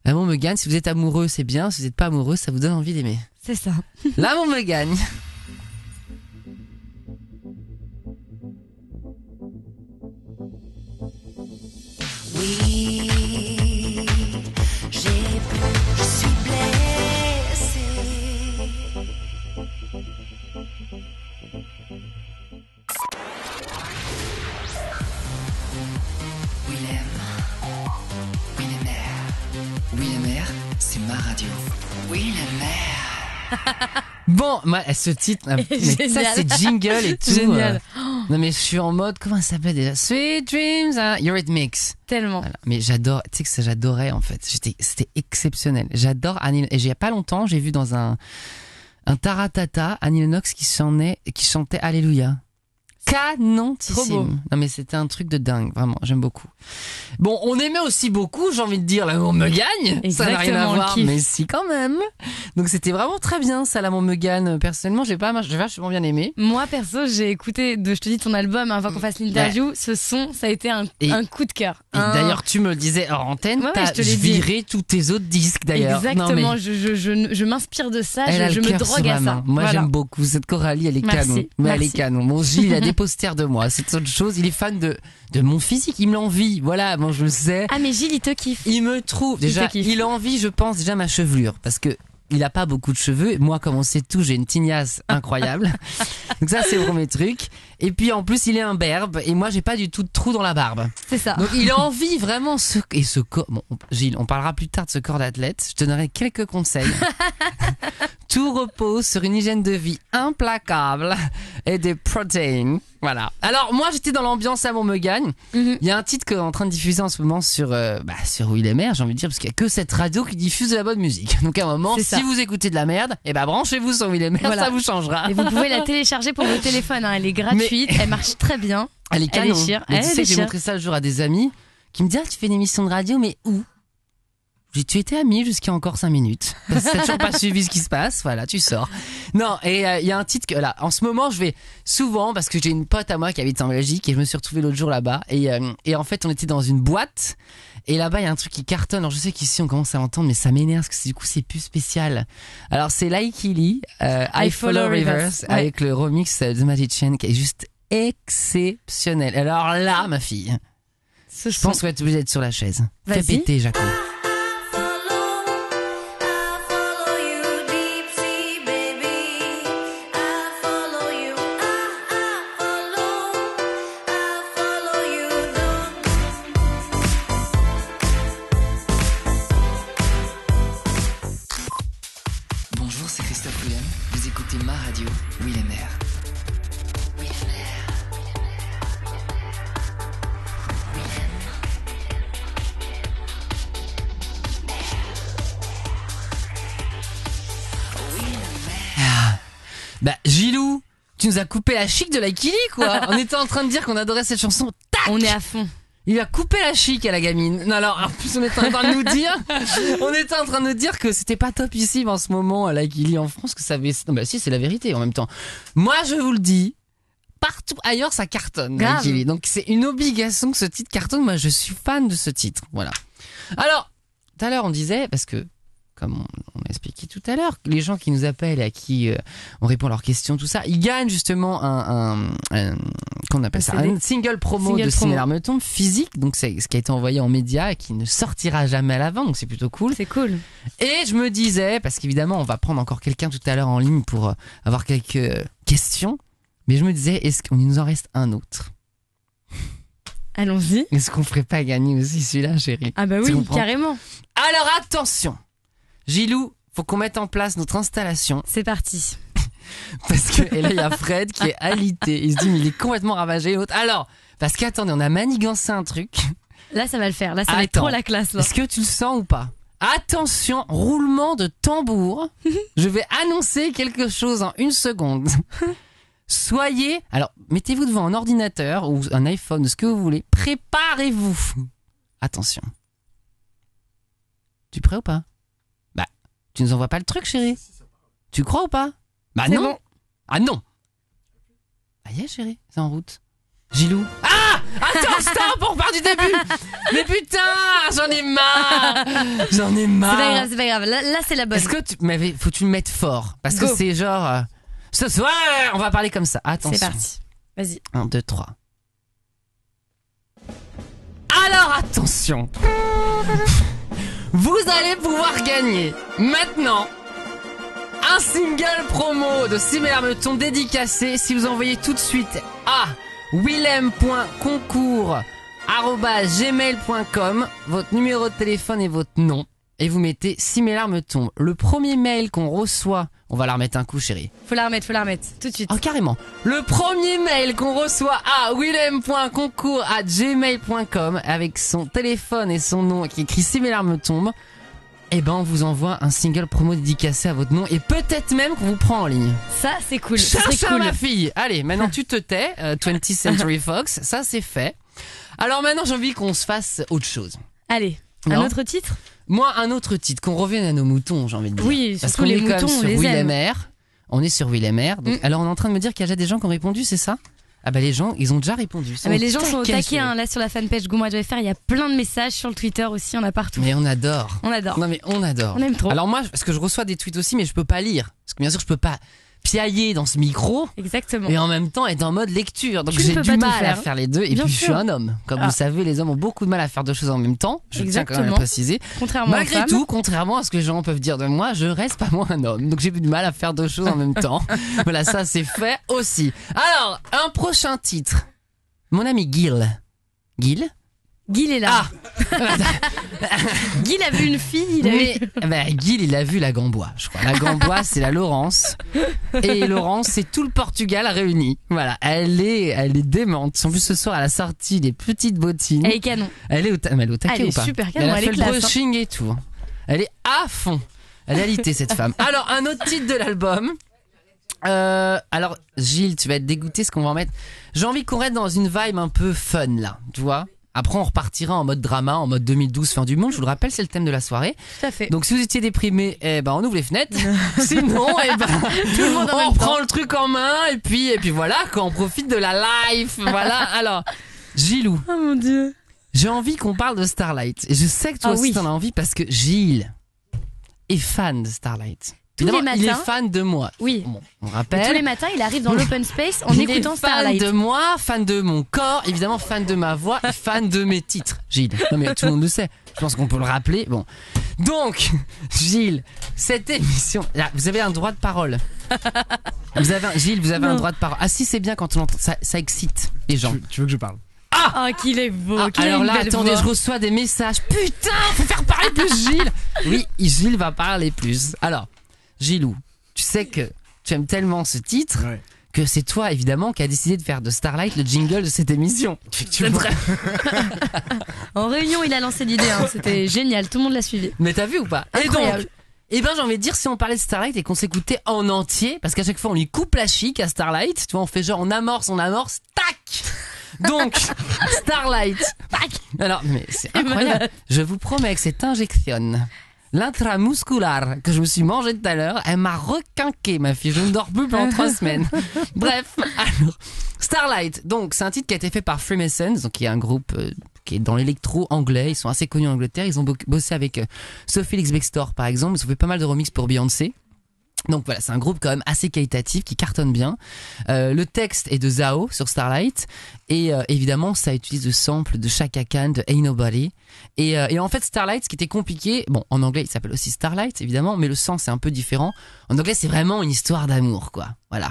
l'amour me gagne. Si vous êtes amoureux, c'est bien. Si vous n'êtes pas amoureux, ça vous donne envie d'aimer. C'est ça. L'amour me gagne. Oui, je suis blessée. Willemer, c'est ma radio. Willemer. Bon, moi, ce titre, mais ça c'est jingle et tout. Génial. Non mais je suis en mode, comment ça s'appelle déjà ? Sweet Dreams, Eurythmics. Tellement. Voilà. Mais j'adore, tu sais que ça j'adorais en fait. C'était exceptionnel. J'adore Annie. Et il y a pas longtemps, j'ai vu dans un taratata Annie Lennox qui chantait Alléluia. Canonissime. Trop beau. Non mais c'était un truc de dingue, vraiment, j'aime beaucoup. Bon, on aimait aussi beaucoup, j'ai envie de dire, L'amour me gagne. Exactement, Ça n'a rien à voir, kiff. mais si quand même. Donc c'était vraiment très bien ça, L'amour me gagne. Personnellement, j'ai vachement bien aimé. Moi perso, j'ai écouté je te dis ton album avant qu'on fasse l'interview. Ce son, ça a été un coup de cœur. Et d'ailleurs, tu me le disais hors antenne, Ouais, t'as je te l'ai dit. viré tous tes autres disques d'ailleurs. Exactement, Non, mais je m'inspire de ça, elle a je le me cœur drogue sur à la main. ça. Moi Voilà. j'aime beaucoup cette Coralie, elle est Merci, canon. Mais elle est merci. canon. Mon Gilles, il a des posters de moi. C'est autre chose. Il est fan de mon physique. Il me l'envie. Voilà, bon, je le sais. Ah mais Gilles, il te kiffe. Il me trouve. Déjà, te kiffe. il envie, je pense, déjà ma chevelure. Parce que il a pas beaucoup de cheveux. Et moi, comme on sait tout, j'ai une tignasse incroyable. Donc ça, c'est le premier truc. Et puis en plus, il est imberbe. Et moi, j'ai pas du tout de trou dans la barbe. C'est ça. Donc il a envie vraiment ce corps. Bon, Gilles, on parlera plus tard de ce corps d'athlète. Je te donnerai quelques conseils. Tout repose sur une hygiène de vie implacable et des protéines. Voilà. Alors moi j'étais dans l'ambiance L'amour me gagne. Il y a un titre qu'on est en train de diffuser en ce moment sur Willemer, j'ai envie de dire, parce qu'il y a que cette radio qui diffuse de la bonne musique. Donc à un moment, C'est si ça. vous écoutez de la merde, branchez-vous sur Willemer, Voilà. ça vous changera. Et vous pouvez la télécharger pour vos téléphones, hein. Elle est gratuite, elle marche très bien. Elle est canon. déchire, Mais elle tu sais que j'ai déchire. montré ça le jour à des amis qui me disent tu fais une émission de radio, mais où? J'ai dit, tu étais ami jusqu'à encore 5 minutes. Parce que t'as toujours pas suivi ce qui se passe. Voilà, tu sors. Non, et il y a un titre que là, en ce moment, je vais souvent, parce que j'ai une pote à moi qui habite en Belgique et je me suis retrouvée l'autre jour là-bas. Et en fait, on était dans une boîte. Et là-bas, il y a un truc qui cartonne. Alors, je sais qu'ici, on commence à l'entendre, mais ça m'énerve parce que du coup, c'est plus spécial. Alors, c'est Laikili, I Follow Rivers, Ouais. avec le remix The Magician qui est juste exceptionnel. Alors là, ma fille, Ce je son. pense qu'on va être obligé d'être sur la chaise. Fais Vas-y. péter, Jaco. Bonjour, c'est Christophe Willem. Vous écoutez ma radio, Willemer. Gilou, tu nous as coupé la chic de Laikili, quoi. On était en train de dire qu'on adorait cette chanson. Tac, On est à fond. il a coupé la chic à la gamine. Non, alors, en plus, on était en train de nous dire que c'était pas topissime en ce moment, Laikili en France, que ça avait, non, bah si, c'est la vérité en même temps. Moi, je vous le dis, partout ailleurs, ça cartonne, Grave. Laikili. Donc, c'est une obligation que ce titre cartonne. Moi, je suis fan de ce titre. Voilà. Alors, tout à l'heure, on disait, parce que comme on a expliqué tout à l'heure, les gens qui nous appellent et à qui on répond à leurs questions, tout ça, ils gagnent justement qu'on appelle ça, un single promo de Ciné Larmes Tombes physique, donc c'est ce qui a été envoyé en média et qui ne sortira jamais à l'avant, donc c'est plutôt cool. C'est cool. Et je me disais, parce qu'évidemment on va prendre encore quelqu'un tout à l'heure en ligne pour avoir quelques questions, mais je me disais, est-ce qu'il nous en reste un autre? Allons-y. Est-ce qu'on ferait pas gagner aussi celui-là, chérie? Ah bah oui, carrément. Alors attention, Gilou, faut qu'on mette en place notre installation. C'est parti. Parce que et là il y a Fred qui est alité. Il se dit mais il est complètement ravagé. L'autre. Alors, parce qu'attendez, on a manigancé un truc. Là ça va le faire. Là ça va être trop la classe. Là. Est-ce que tu le sens ou pas? Attention, roulement de tambour. Je vais annoncer quelque chose en 1 seconde. Soyez, alors mettez-vous devant un ordinateur ou un iPhone, ce que vous voulez. Préparez-vous. Attention. Tu es prêt ou pas? Bah, tu nous envoies pas le truc, chérie? Tu crois ou pas? Bah non. Bon. Ah non. Ah yeah, chérie, c'est en route. Gilou. Ah! Attends, stop, on repart du début. Mais putain, j'en ai marre. J'en ai marre. C'est pas grave. Là c'est la bonne. Est-ce que faut que tu le mettes fort? Parce que c'est genre, ce soir, on va parler comme ça. Attention. C'est parti. Vas-y. 1, 2, 3. Alors attention. Vous allez pouvoir gagner maintenant un single promo de Ciné Larmes Tombes dédicacé si vous envoyez tout de suite à willem.concours@gmail.com votre numéro de téléphone et votre nom et vous mettez Ciné Larmes Tombes. Le premier mail qu'on reçoit, on va la remettre un coup, chérie. Faut la remettre tout de suite. Oh carrément. Le premier mail qu'on reçoit à willem.concours@gmail.com avec son téléphone et son nom qui écrit Ciné Larmes Tombes, eh ben on vous envoie un single promo dédicacé à votre nom et peut-être même qu'on vous prend en ligne. Ça c'est cool. Cherche cool. ma fille. Allez, maintenant tu te tais. 20th Century Fox, ça c'est fait. Alors maintenant j'ai envie qu'on se fasse autre chose. Allez, un autre titre? Moi, un autre titre, qu'on revienne à nos moutons, j'ai envie de dire. Oui, parce qu'on les est quand moutons, même sur les Willem R. On est sur Willem R. Donc, alors on est en train de me dire qu'il y a déjà des gens qui ont répondu, c'est ça? Ah bah les gens, ils ont déjà répondu. Mais les gens sont au taquet, hein, là sur la fanpage Goût Moi FR, il y a plein de messages sur le Twitter aussi, on a partout. Mais on adore. On adore. Non mais on adore. On aime trop. Alors moi, parce que je reçois des tweets aussi, mais je peux pas lire. Parce que bien sûr, je peux pas piailler dans ce micro. Exactement. Et en même temps être en mode lecture. Donc tu j'ai du mal faire. à faire les deux. Et bien puis sûr. je suis un homme. Comme vous savez, les hommes ont beaucoup de mal à faire 2 choses en même temps. Je tiens quand même à préciser. Contrairement Malgré tout, contrairement à ce que les gens peuvent dire de moi, je reste pas moi un homme. Donc j'ai du mal à faire 2 choses en même temps. Voilà, ça c'est fait aussi. Alors, un prochain titre. Mon ami Gil. Gil est là. Ah. Gil a vu une fille. Gil, il a vu la Gambois, je crois. La Gambois, c'est la Laurence. Et Laurence, c'est tout le Portugal réuni. Voilà, elle est démente. En plus, ce soir, elle a sorti des petites bottines. Elle est canon. Elle est au taquet ou pas? Elle est super canon. Elle a fait classe, le brushing et tout. Elle est à fond. Elle est alitée, cette femme. Alors, un autre titre de l'album. Alors, Gilles, tu vas être dégoûté ce qu'on va en mettre. J'ai envie qu'on reste dans une vibe un peu fun, là. Tu vois? Après, on repartira en mode drama, en mode 2012, fin du monde. Je vous le rappelle, c'est le thème de la soirée. Tout à fait. Donc, si vous étiez déprimé, on ouvre les fenêtres. Sinon, tout le monde on prend le truc en main et puis voilà, on profite de la life. Voilà. Alors, Gilou. Oh mon Dieu. J'ai envie qu'on parle de Starlight. Et je sais que toi aussi t'en as envie parce que Gilles est fan de Starlight. Tous les matins, il est fan de moi. Oui. Bon, on rappelle. Et tous les matins, il arrive dans l'open space en écoutant Starlight. Il est fan de moi, fan de mon corps, évidemment fan de ma voix et fan de mes titres. Gilles. Non mais tout le monde le sait. Je pense qu'on peut le rappeler. Bon. Donc, Gilles, cette émission, là, vous avez un droit de parole. Gilles, vous avez un droit de parole. Ah si, c'est bien quand on entend ça excite les gens. Tu veux que je parle? Ah, qu'il est beau. Alors là, attendez, je reçois des messages. Putain, faut faire parler plus Gilles. Oui, Gilles va parler plus. Alors, Gilou, tu sais que tu aimes tellement ce titre que c'est toi, évidemment, qui a décidé de faire de Starlight le jingle de cette émission. Effectivement. En réunion, il a lancé l'idée. Hein. C'était génial, tout le monde l'a suivi. Mais t'as vu ou pas? Incroyable. Et donc, j'ai envie de dire, si on parlait de Starlight et qu'on s'écoutait en entier, parce qu'à chaque fois, on lui coupe la chic à Starlight, tu vois, on fait genre, on amorce, tac! Donc, Starlight. Tac. Alors, mais c'est incroyable. Je vous promets que cette injection l'intramusculaire que je me suis mangé tout à l'heure, elle m'a requinqué, ma fille. Je ne dors plus pendant 3 semaines. Bref, alors, Starlight. Donc, c'est un titre qui a été fait par Freemasons, donc qui est un groupe qui est dans l'électro anglais. Ils sont assez connus en Angleterre. Ils ont bossé avec Sophie Ellis-Bextor, par exemple. Ils ont fait pas mal de remixes pour Beyoncé. Donc voilà, c'est un groupe quand même assez qualitatif qui cartonne bien. Le texte est de Zao sur Starlight et évidemment ça utilise le sample de Chaka Khan de Ain't Nobody et en fait Starlight, ce qui était compliqué, bon en anglais il s'appelle aussi Starlight évidemment, mais le sens est un peu différent. En anglais c'est vraiment une histoire d'amour quoi, voilà.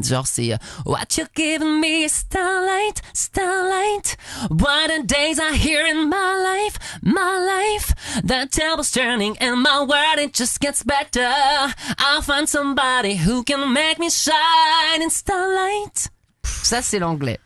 Genre c'est What you giving me starlight, starlight. What the days are here in my life. The table's turning and my world it just gets better. I'll find somebody who can make me shine in starlight. Ça c'est l'anglais.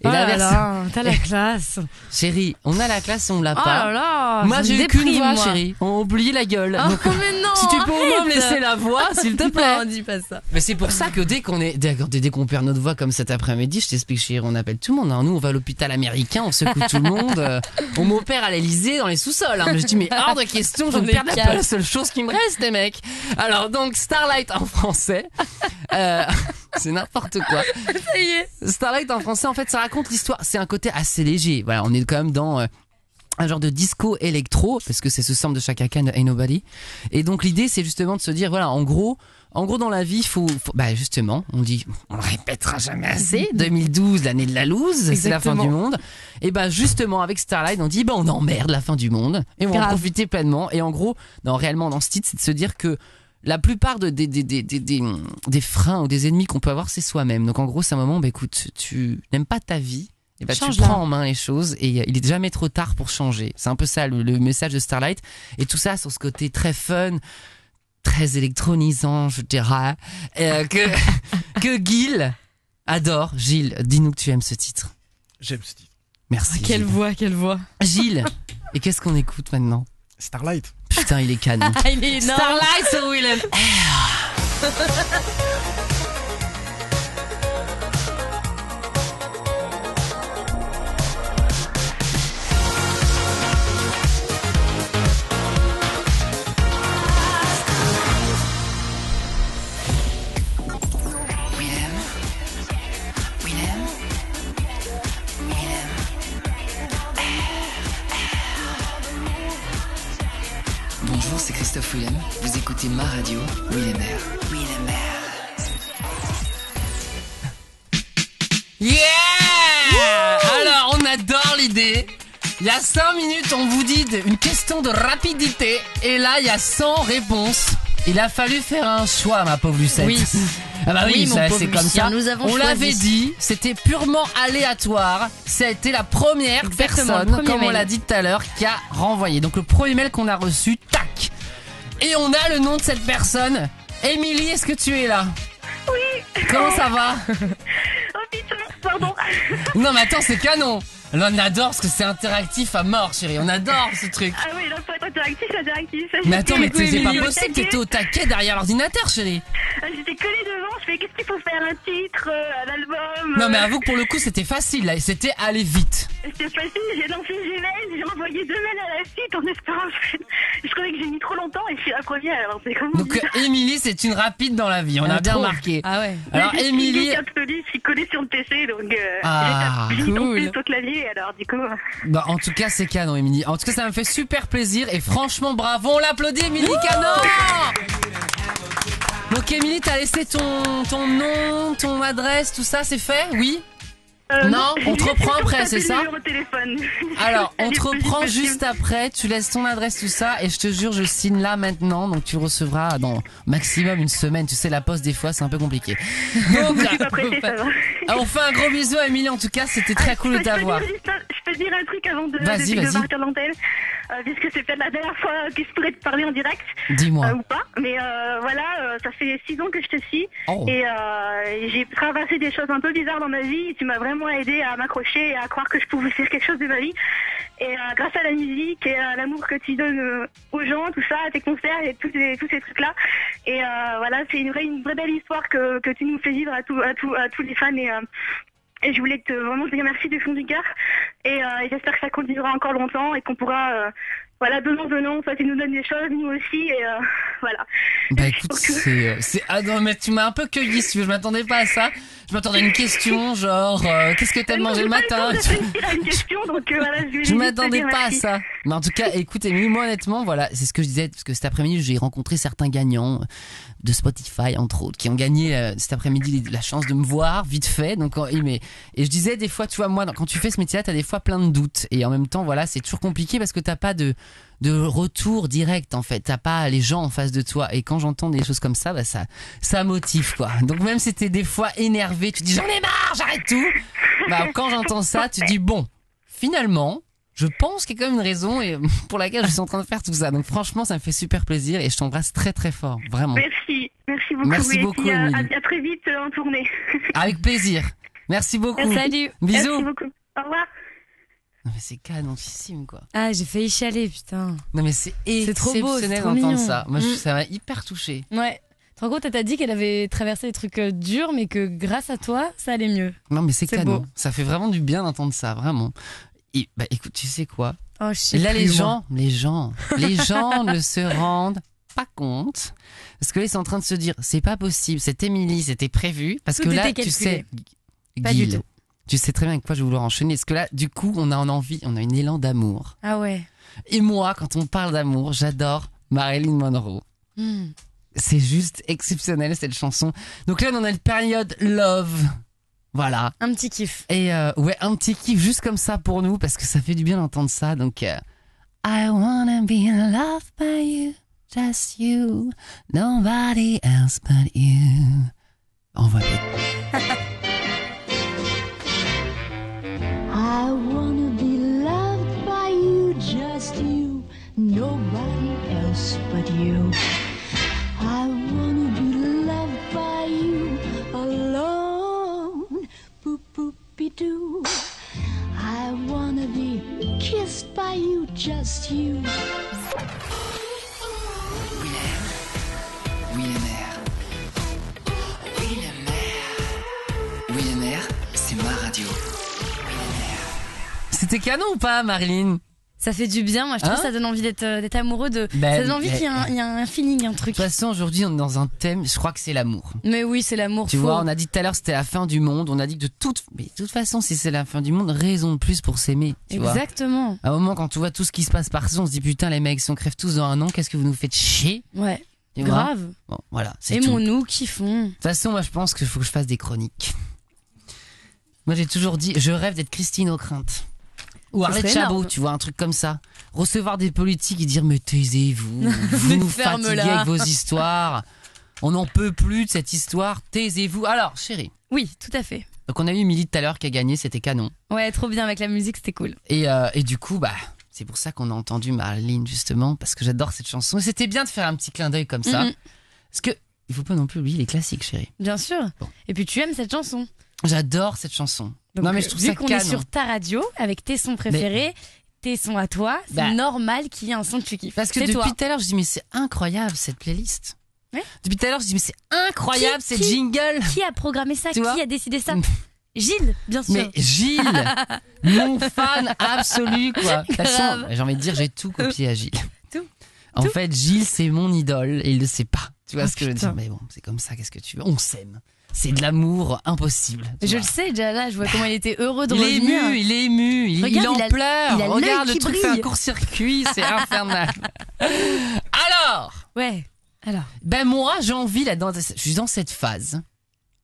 Et la version... t'as la classe. Chérie, on a la classe et on l'a pas. Oh là là, moi j'ai eu qu'une voix, chérie. On oublie la gueule. Oh, donc, mais non, si tu peux au moins me laisser la voix, s'il te plaît. Non, dis pas ça. Mais c'est pour ça que dès qu'on perd notre voix comme cet après-midi, je t'explique, chérie, on appelle tout le monde. Hein. Nous, on va à l'hôpital américain, on secoue tout le monde. On m'opère à l'Elysée dans les sous-sols. Hein. Je dis, mais hors de question, je ne perds pas la seule chose qui me reste, les mecs. Alors, donc, Starlight en français. C'est n'importe quoi. Ça y est. Starlight en français, en fait, ça raconte l'histoire. C'est un côté assez léger. Voilà, on est quand même dans un genre de disco électro, parce que c'est ce sample de Chaka Khan de Ain't Nobody. Et donc l'idée, c'est justement de se dire, voilà, en gros, dans la vie, faut bah justement, on le répétera jamais assez. 2012, l'année de la loose, c'est la fin du monde. Et bah justement, avec Starlight, on dit, bah on emmerde la fin du monde et on va en profiter pleinement. Et en gros, réellement dans ce titre, c'est de se dire que la plupart des freins ou des ennemis qu'on peut avoir, c'est soi-même. Donc en gros, c'est un moment, bah écoute, tu n'aimes pas ta vie, et bah tu prends en main les choses et il est jamais trop tard pour changer. C'est un peu ça le message de Starlight. Et tout ça sur ce côté très fun, très électronisant, je dirais, que Gil adore. Gilles, dis-nous que tu aimes ce titre. J'aime ce titre. Merci. Quelle voix. Gilles, et qu'est-ce qu'on écoute maintenant? Starlight. Putain, il est canon. Il est énorme. Starlight sur Willem. Bonjour, c'est Christophe Willem. Vous écoutez ma radio, Willem R. Willem R. Yeah! Alors, on adore l'idée. Il y a 5 minutes, on vous dit une question de rapidité. Et là, il y a 100 réponses. Il a fallu faire un choix, ma pauvre Lucette. Oui. Ah bah oui, ça, c'est comme ça. On l'avait dit, c'était purement aléatoire. Ça a été la première personne, comme on l'a dit tout à l'heure, qui a renvoyé. Donc le premier mail qu'on a reçu, tac. Et on a le nom de cette personne. Émilie, est-ce que tu es là? Oui. Comment ça va? Oh putain, pardon. Non mais attends, c'est canon. Là, on adore parce que c'est interactif à mort, chérie. On adore ce truc. Ah oui, là, faut être interactif. Mais attends, mais c'est pas possible. T'étais au taquet derrière l'ordinateur, chérie. J'étais collée devant. Je fais, qu'est-ce qu'il faut faire? Un titre, un album. Non, mais avoue que pour le coup, c'était facile, là. C'était aller vite. C'était facile. J'ai lancé Gmail. J'ai envoyé 2 mails à la suite en espérant. Je croyais que j'ai mis trop longtemps et je suis la première. Alors, c'est comment? Donc, Émilie, c'est une rapide dans la vie. On a bien remarqué. Ah ouais. Alors, Émilie. Je suis collée sur le PC, donc j'ai cool. Au clavier. Alors, du coup. Bah, en tout cas, c'est canon, Émilie. En tout cas, ça me fait super plaisir et franchement, bravo. On l'applaudit, Émilie Canon. Donc, Émilie, t'as laissé ton nom, ton adresse, tout ça, c'est fait? Oui? Non, on te reprend après, c'est ça? Alors, on te reprend juste après, tu laisses ton adresse, tout ça, et je te jure, je signe là maintenant, donc tu recevras dans maximum une semaine. Tu sais, la poste, des fois, c'est un peu compliqué. Donc, on fait un gros bisou à Émilie, en tout cas, c'était très cool de t'avoir. Je peux dire un truc avant de partir l'antenne, puisque c'est peut-être la dernière fois que je pourrais te parler en direct. Dis-moi. Ou pas, mais voilà, ça fait 6 ans que je te suis, et j'ai traversé des choses un peu bizarres dans ma vie, et tu m'as vraiment aidé à m'accrocher et à croire que je pouvais faire quelque chose de ma vie. Et grâce à la musique et à l'amour que tu donnes aux gens, tout ça, à tes concerts et tous ces trucs-là. Et voilà, c'est une vraie belle histoire que tu nous fais vivre à tous les fans. Et je voulais vraiment te dire merci du fond du cœur. Et j'espère que ça continuera encore longtemps et qu'on pourra voilà, donnons. Enfin, tu nous donnes des choses, nous aussi, et voilà. Bah écoute, c'est ah non mais tu m'as un peu cueilli, si tu veux, je m'attendais pas à ça. Je m'attendais à une question genre qu'est-ce que t'as mangé le matin. Je m'attendais pas à ça. Mais en tout cas, écoute Émilie, moi honnêtement, voilà, c'est ce que je disais parce que cet après-midi, j'ai rencontré certains gagnants de Spotify entre autres qui ont gagné cet après-midi la chance de me voir vite fait. Donc et je disais des fois, tu vois, moi quand tu fais ce métier-là, t'as des fois plein de doutes et en même temps, voilà, c'est toujours compliqué parce que t'as pas de retour direct en fait, t'as pas les gens en face de toi et quand j'entends des choses comme ça, bah ça motive quoi. Donc même si t'es des fois énervé, tu te dis j'en ai marre, j'arrête tout. Bah quand j'entends ça, tu te dis bon, finalement, je pense qu'il y a quand même une raison et pour laquelle je suis en train de faire tout ça. Donc franchement, ça me fait super plaisir et je t'embrasse très très fort, vraiment. Merci beaucoup. Merci beaucoup, et puis, à très vite en tournée. Avec plaisir. Merci beaucoup. Salut. Bisous. Merci beaucoup. Au revoir. Non mais c'est canonissime quoi. Ah, j'ai failli chialer, putain. Non mais c'est trop beau, c'est exceptionnel trop d'entendre mignon. ça. Moi ça m'a hyper touchée. Ouais. En gros, t'as dit qu'elle avait traversé des trucs durs, mais que grâce à toi, ça allait mieux. Non mais c'est canon. beau. Ça fait vraiment du bien d'entendre ça, vraiment. Et bah écoute, tu sais quoi? Oh, je sais Là plus, les moi. gens ne se rendent pas compte parce que là ils sont en train de se dire c'est pas possible, c'est Émilie, c'était prévu parce Tout que là était tu sais Pas du Guil, tout. tu sais très bien avec quoi je vais vouloir enchaîner parce que là du coup on a une envie, on a une élan d'amour. Ah ouais. Et moi quand on parle d'amour, j'adore Marilyn Monroe. Hmm. C'est juste exceptionnel cette chanson. Donc là on a une période love. Voilà. Un petit kiff. Et ouais, un petit kiff juste comme ça pour nous parce que ça fait du bien d'entendre ça. Donc I wanna be loved by you, just you, nobody else but you. On va I wanna be loved by you, just you, nobody else but you. I wanna be loved by you alone, boop boop be doo. I wanna be kissed by you, just you. Willemer, c'est ma radio. C'était canon ou pas, Marilyn? Ça fait du bien, moi je trouve Hein ça donne envie d'être amoureux de. Ben, ça donne envie qu'il y a un feeling, un De truc. toute façon, aujourd'hui, on est dans un thème, je crois que c'est l'amour. Mais oui, c'est l'amour. Tu faux. vois, on a dit tout à l'heure c'était la fin du monde, on a dit que mais de toute façon, si c'est la fin du monde, raison de plus pour s'aimer. Tu vois. Exactement. À un moment, quand tu vois tout ce qui se passe par ça, on se dit putain, les mecs, si on crève tous dans un an, qu'est-ce que vous nous faites chier? Ouais. Tu vois. Grave. Bon, voilà, c'est tout. Aimons-nous, kiffons. De toute façon, moi, je pense qu'il faut que je fasse des chroniques. Moi, j'ai toujours dit, je rêve d'être Christine O'Crinte. Ou Ça Arlette serait Chabot, énorme. tu vois, un truc comme ça. Recevoir des politiques et dire, mais taisez-vous, vous nous Ferme-la. fatiguez avec vos histoires. On n'en peut plus de cette histoire, taisez-vous. Alors, chérie, Oui, tout à fait. donc on a eu Émilie tout à l'heure qui a gagné, c'était canon. Ouais, trop bien avec la musique, c'était cool. Et du coup, bah, c'est pour ça qu'on a entendu Marilyn, justement, parce que j'adore cette chanson. Et c'était bien de faire un petit clin d'œil comme ça. Mhm. Parce que, il faut pas non plus oublier les classiques, chérie. Bien sûr. Bon. Et puis tu aimes cette chanson. J'adore cette chanson. Donc, non, mais je trouve vu ça qu'on canon. est sur ta radio avec tes sons préférés, tes sons à toi, c'est Bah. normal qu'il y ait un son que tu kiffes. Parce que c'est depuis toi. tout à l'heure, je dis, mais c'est incroyable cette playlist. Ouais. Depuis tout à l'heure, je dis, mais c'est incroyable cette Qui jingle. Qui a programmé ça? Tu vois Qui a décidé ça? Gilles, bien sûr. Mais Gilles, mon fan absolu, quoi. De toute façon, Grave. j'ai envie de dire, j'ai tout copié à Gilles. Tout. En Tout. fait, Gilles, c'est mon idole et il le sait pas. Tu vois Oh, ce que je veux putain. dire? Mais bon, c'est comme ça, qu'est-ce que tu veux? On s'aime. C'est de l'amour impossible. tu Je vois. le sais déjà là, je vois comment il était heureux de Il est revenir. ému, il est ému, il Regarde, en il a- pleure. il a l'œil Regarde, le qui truc fait un brille. court-circuit, c'est infernal. Alors, Ouais. Alors. ben moi, j'ai envie, là, je suis dans cette phase,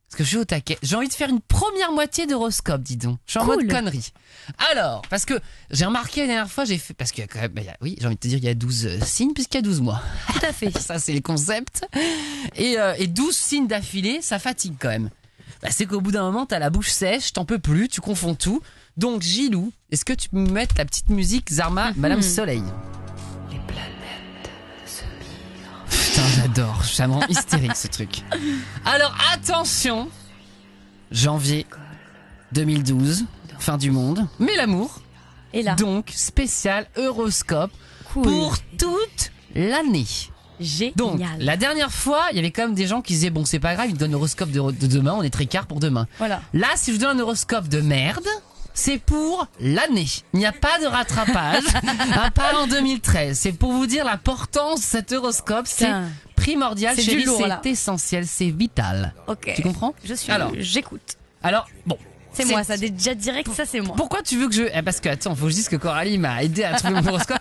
parce que je suis au taquet, j'ai envie de faire une première moitié d'horoscope, dis donc. Je suis en Cool. mode connerie. Alors, parce que j'ai remarqué la dernière fois, j'ai fait, parce qu'il y a quand même, oui, j'ai envie de te dire, il y a 12 signes, puisqu'il y a 12 mois. Tout à fait. Ça, c'est le concept. Et 12 signes d'affilée, ça fatigue quand même. Bah, c'est qu'au bout d'un moment, t'as la bouche sèche, t'en peux plus, tu confonds tout. Donc, Gilou, est-ce que tu peux me mettre la petite musique Zarma, Madame Soleil? Les planètes se mirent. Putain, j'adore, ça me rend hystérique ce truc. Alors, attention, janvier 2012, fin du monde, mais l'amour. Et là. Donc, spécial horoscope Cool. pour toute l'année. Génial. Donc, la dernière fois, il y avait quand même des gens qui disaient, bon, c'est pas grave, ils donnent l'horoscope de demain, on est tricard pour demain. Voilà. Là, si je vous donne un horoscope de merde, c'est pour l'année. Il n'y a pas de rattrapage, à part en 2013. C'est pour vous dire l'importance de cet horoscope. C'est primordial, c'est chérie, lourd, c'est essentiel, c'est vital. Ok. Tu comprends? J'écoute. Alors, bon. C'est moi, ça, déjà direct, ça c'est moi. Pourquoi tu veux que je... parce que, attends, faut que je dise que Coralie m'a aidé à trouver mon horoscope.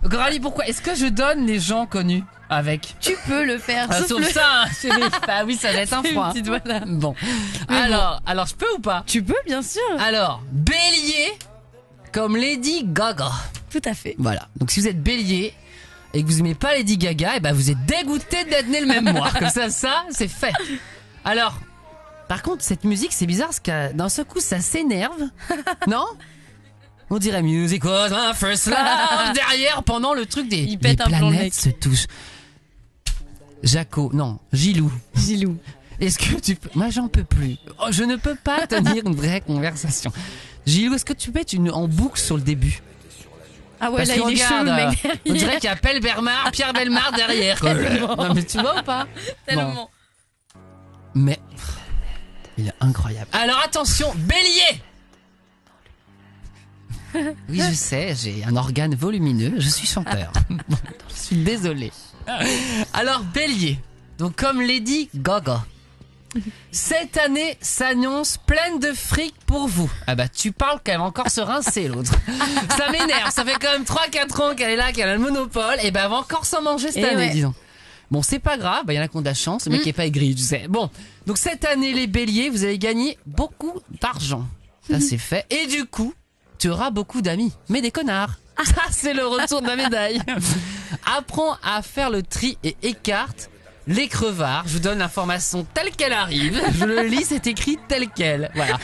Coralie, pourquoi est-ce que je donne les gens connus avec? Tu peux le faire. Sauf ça, chérie. Bah oui, ça va être un froid. Bon. Alors, je peux ou pas? Tu peux, bien sûr. Alors, bélier, comme Lady Gaga. Tout à fait. Voilà. Donc si vous êtes bélier et que vous aimez pas Lady Gaga, et ben vous êtes dégoûté d'être né le même mois. Comme ça, c'est fait. Alors, par contre, cette musique, c'est bizarre parce que d'un seul coup, ça s'énerve. Non? On dirait Music was my first love derrière pendant le truc des Il pète les un plomb, le planètes mec. se touchent. Gilou. Est-ce que tu peux... Moi, j'en peux plus. Oh, je ne peux pas tenir une vraie conversation. Gilou, est-ce que tu peux être en boucle sur le début? Ah ouais, Parce là, que il est chaud, regarde, le mec derrière. on dirait qu'il y a Pierre Bellemare derrière. Quoi. Non, mais tu vois ou pas? Tellement. Bon. Mais... il est incroyable. Alors attention, bélier! Oui, je sais, j'ai un organe volumineux, je suis chanteur. Je suis désolé. Alors, bélier, donc comme Lady Gaga, cette année s'annonce pleine de fric pour vous. Ah bah, tu parles qu'elle va encore se rincer, l'autre. Ça m'énerve, ça fait quand même 3-4 ans qu'elle est là, qu'elle a le monopole, et ben elle va encore s'en manger cette année, disons. Bon, c'est pas grave, il y en a qui ont de la chance, le mec est pas aigri, tu sais. Bon, donc cette année, les béliers, vous allez gagner beaucoup d'argent. Ça, c'est fait. Et du coup, tu auras beaucoup d'amis, mais des connards. Ça, c'est le retour de la médaille. Apprends à faire le tri et écarte les crevards. Je vous donne l'information telle qu'elle arrive. Je le lis, c'est écrit tel quel. Voilà.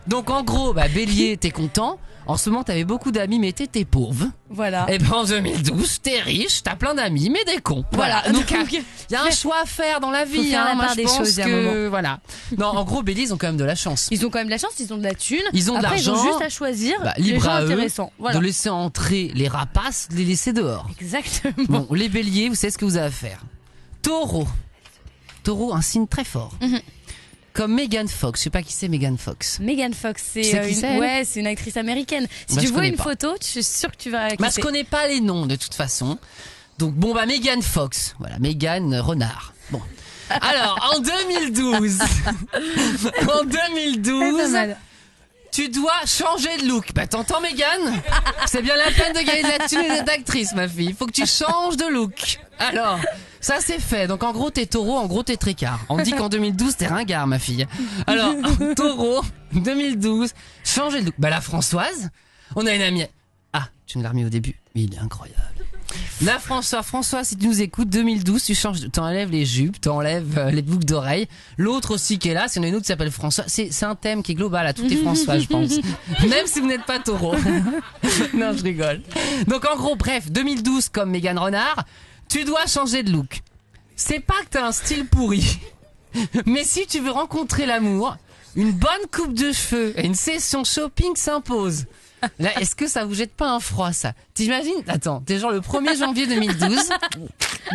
Donc, en gros, bah, bélier, t'es content. En ce moment, t'avais beaucoup d'amis, mais t'étais pauvre. Voilà. Et ben en 2012, t'es riche, t'as plein d'amis, mais des cons. Voilà. Donc il y a un choix à faire dans la vie. Faut faire la part des choses, à un moment. Voilà. Non, en gros, Bélier, ils ont quand même de la chance. Ils ont quand même de la chance, ils ont de la thune. Ils ont de Après, l'argent. Ils ont juste à choisir. Libre les gens à eux intéressants. Voilà. de laisser entrer les rapaces, de les laisser dehors. Exactement. Bon, les Béliers, vous savez ce que vous avez à faire. Taureau, un signe très fort. Comme Megan Fox, je sais pas qui c'est Megan Fox. Megan Fox, c'est c'est une actrice américaine. Si tu vois une photo, je suis sûre que tu vas la je connais pas les noms de toute façon. Donc bon bah Megan Fox, voilà, Megan Renard. Bon. Alors en 2012, tu dois changer de look. Bah t'entends Megan? C'est bien la peine de gagner de la thune et d'être actrice, ma fille. Il faut que tu changes de look. Alors, ça c'est fait. Donc en gros t'es taureau, en gros t'es tricard. On dit qu'en 2012 t'es ringard, ma fille. Alors, taureau, 2012, changer de look. Bah la Françoise, on a une amie. Ah, tu me l'as remis au début. Mais il est incroyable. Là François, si tu nous écoutes, 2012, tu changes, t'enlèves les jupes, t'enlèves les boucles d'oreilles. L'autre aussi qui est là, c'est une autre qui s'appelle François. C'est un thème qui est global à toutes les François, je pense. Même si vous n'êtes pas taureau. Non, je rigole. Donc en gros, bref, 2012 comme Mégane Renard, tu dois changer de look. C'est pas que t'as un style pourri, mais si tu veux rencontrer l'amour, une bonne coupe de cheveux et une session shopping s'impose. Là, est-ce que ça vous jette pas un froid, ça? T'imagines? Attends, t'es genre le 1er janvier 2012,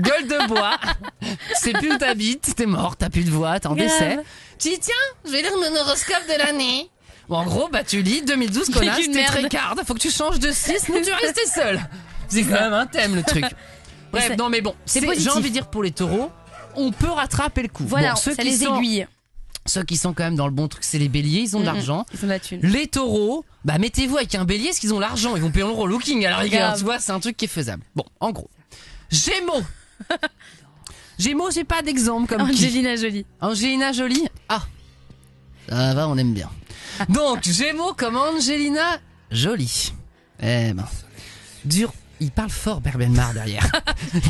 gueule de bois, tu sais plus où t'habites, t'es mort, t'as plus de voix, t'es en décès. Tu dis, tiens, je vais lire mon horoscope de l'année. Bon, en gros, bah tu lis 2012, connasse, t'es tricarde, faut que tu changes de 6, sinon tu vas rester seul. C'est quand même un thème, le truc. Bref, non mais bon, j'ai envie de dire pour les taureaux, on peut rattraper le coup. Voilà, bon, ça les aiguille. Ceux qui sont quand même dans le bon truc, c'est les béliers, ils ont de l'argent. Ils ont de la thune. Les taureaux, bah mettez-vous avec un bélier parce qu'ils ont l'argent, ils vont payer le relooking à la rigueur, tu vois, c'est un truc qui est faisable. Bon, en gros. Gémeaux. Gémeaux, j'ai pas d'exemple comme Angelina Jolie. Angelina Jolie. Ah. Ça va, on aime bien. Donc, Gémeaux comme Angelina Jolie. Eh ben. Il parle fort, Bellemare derrière.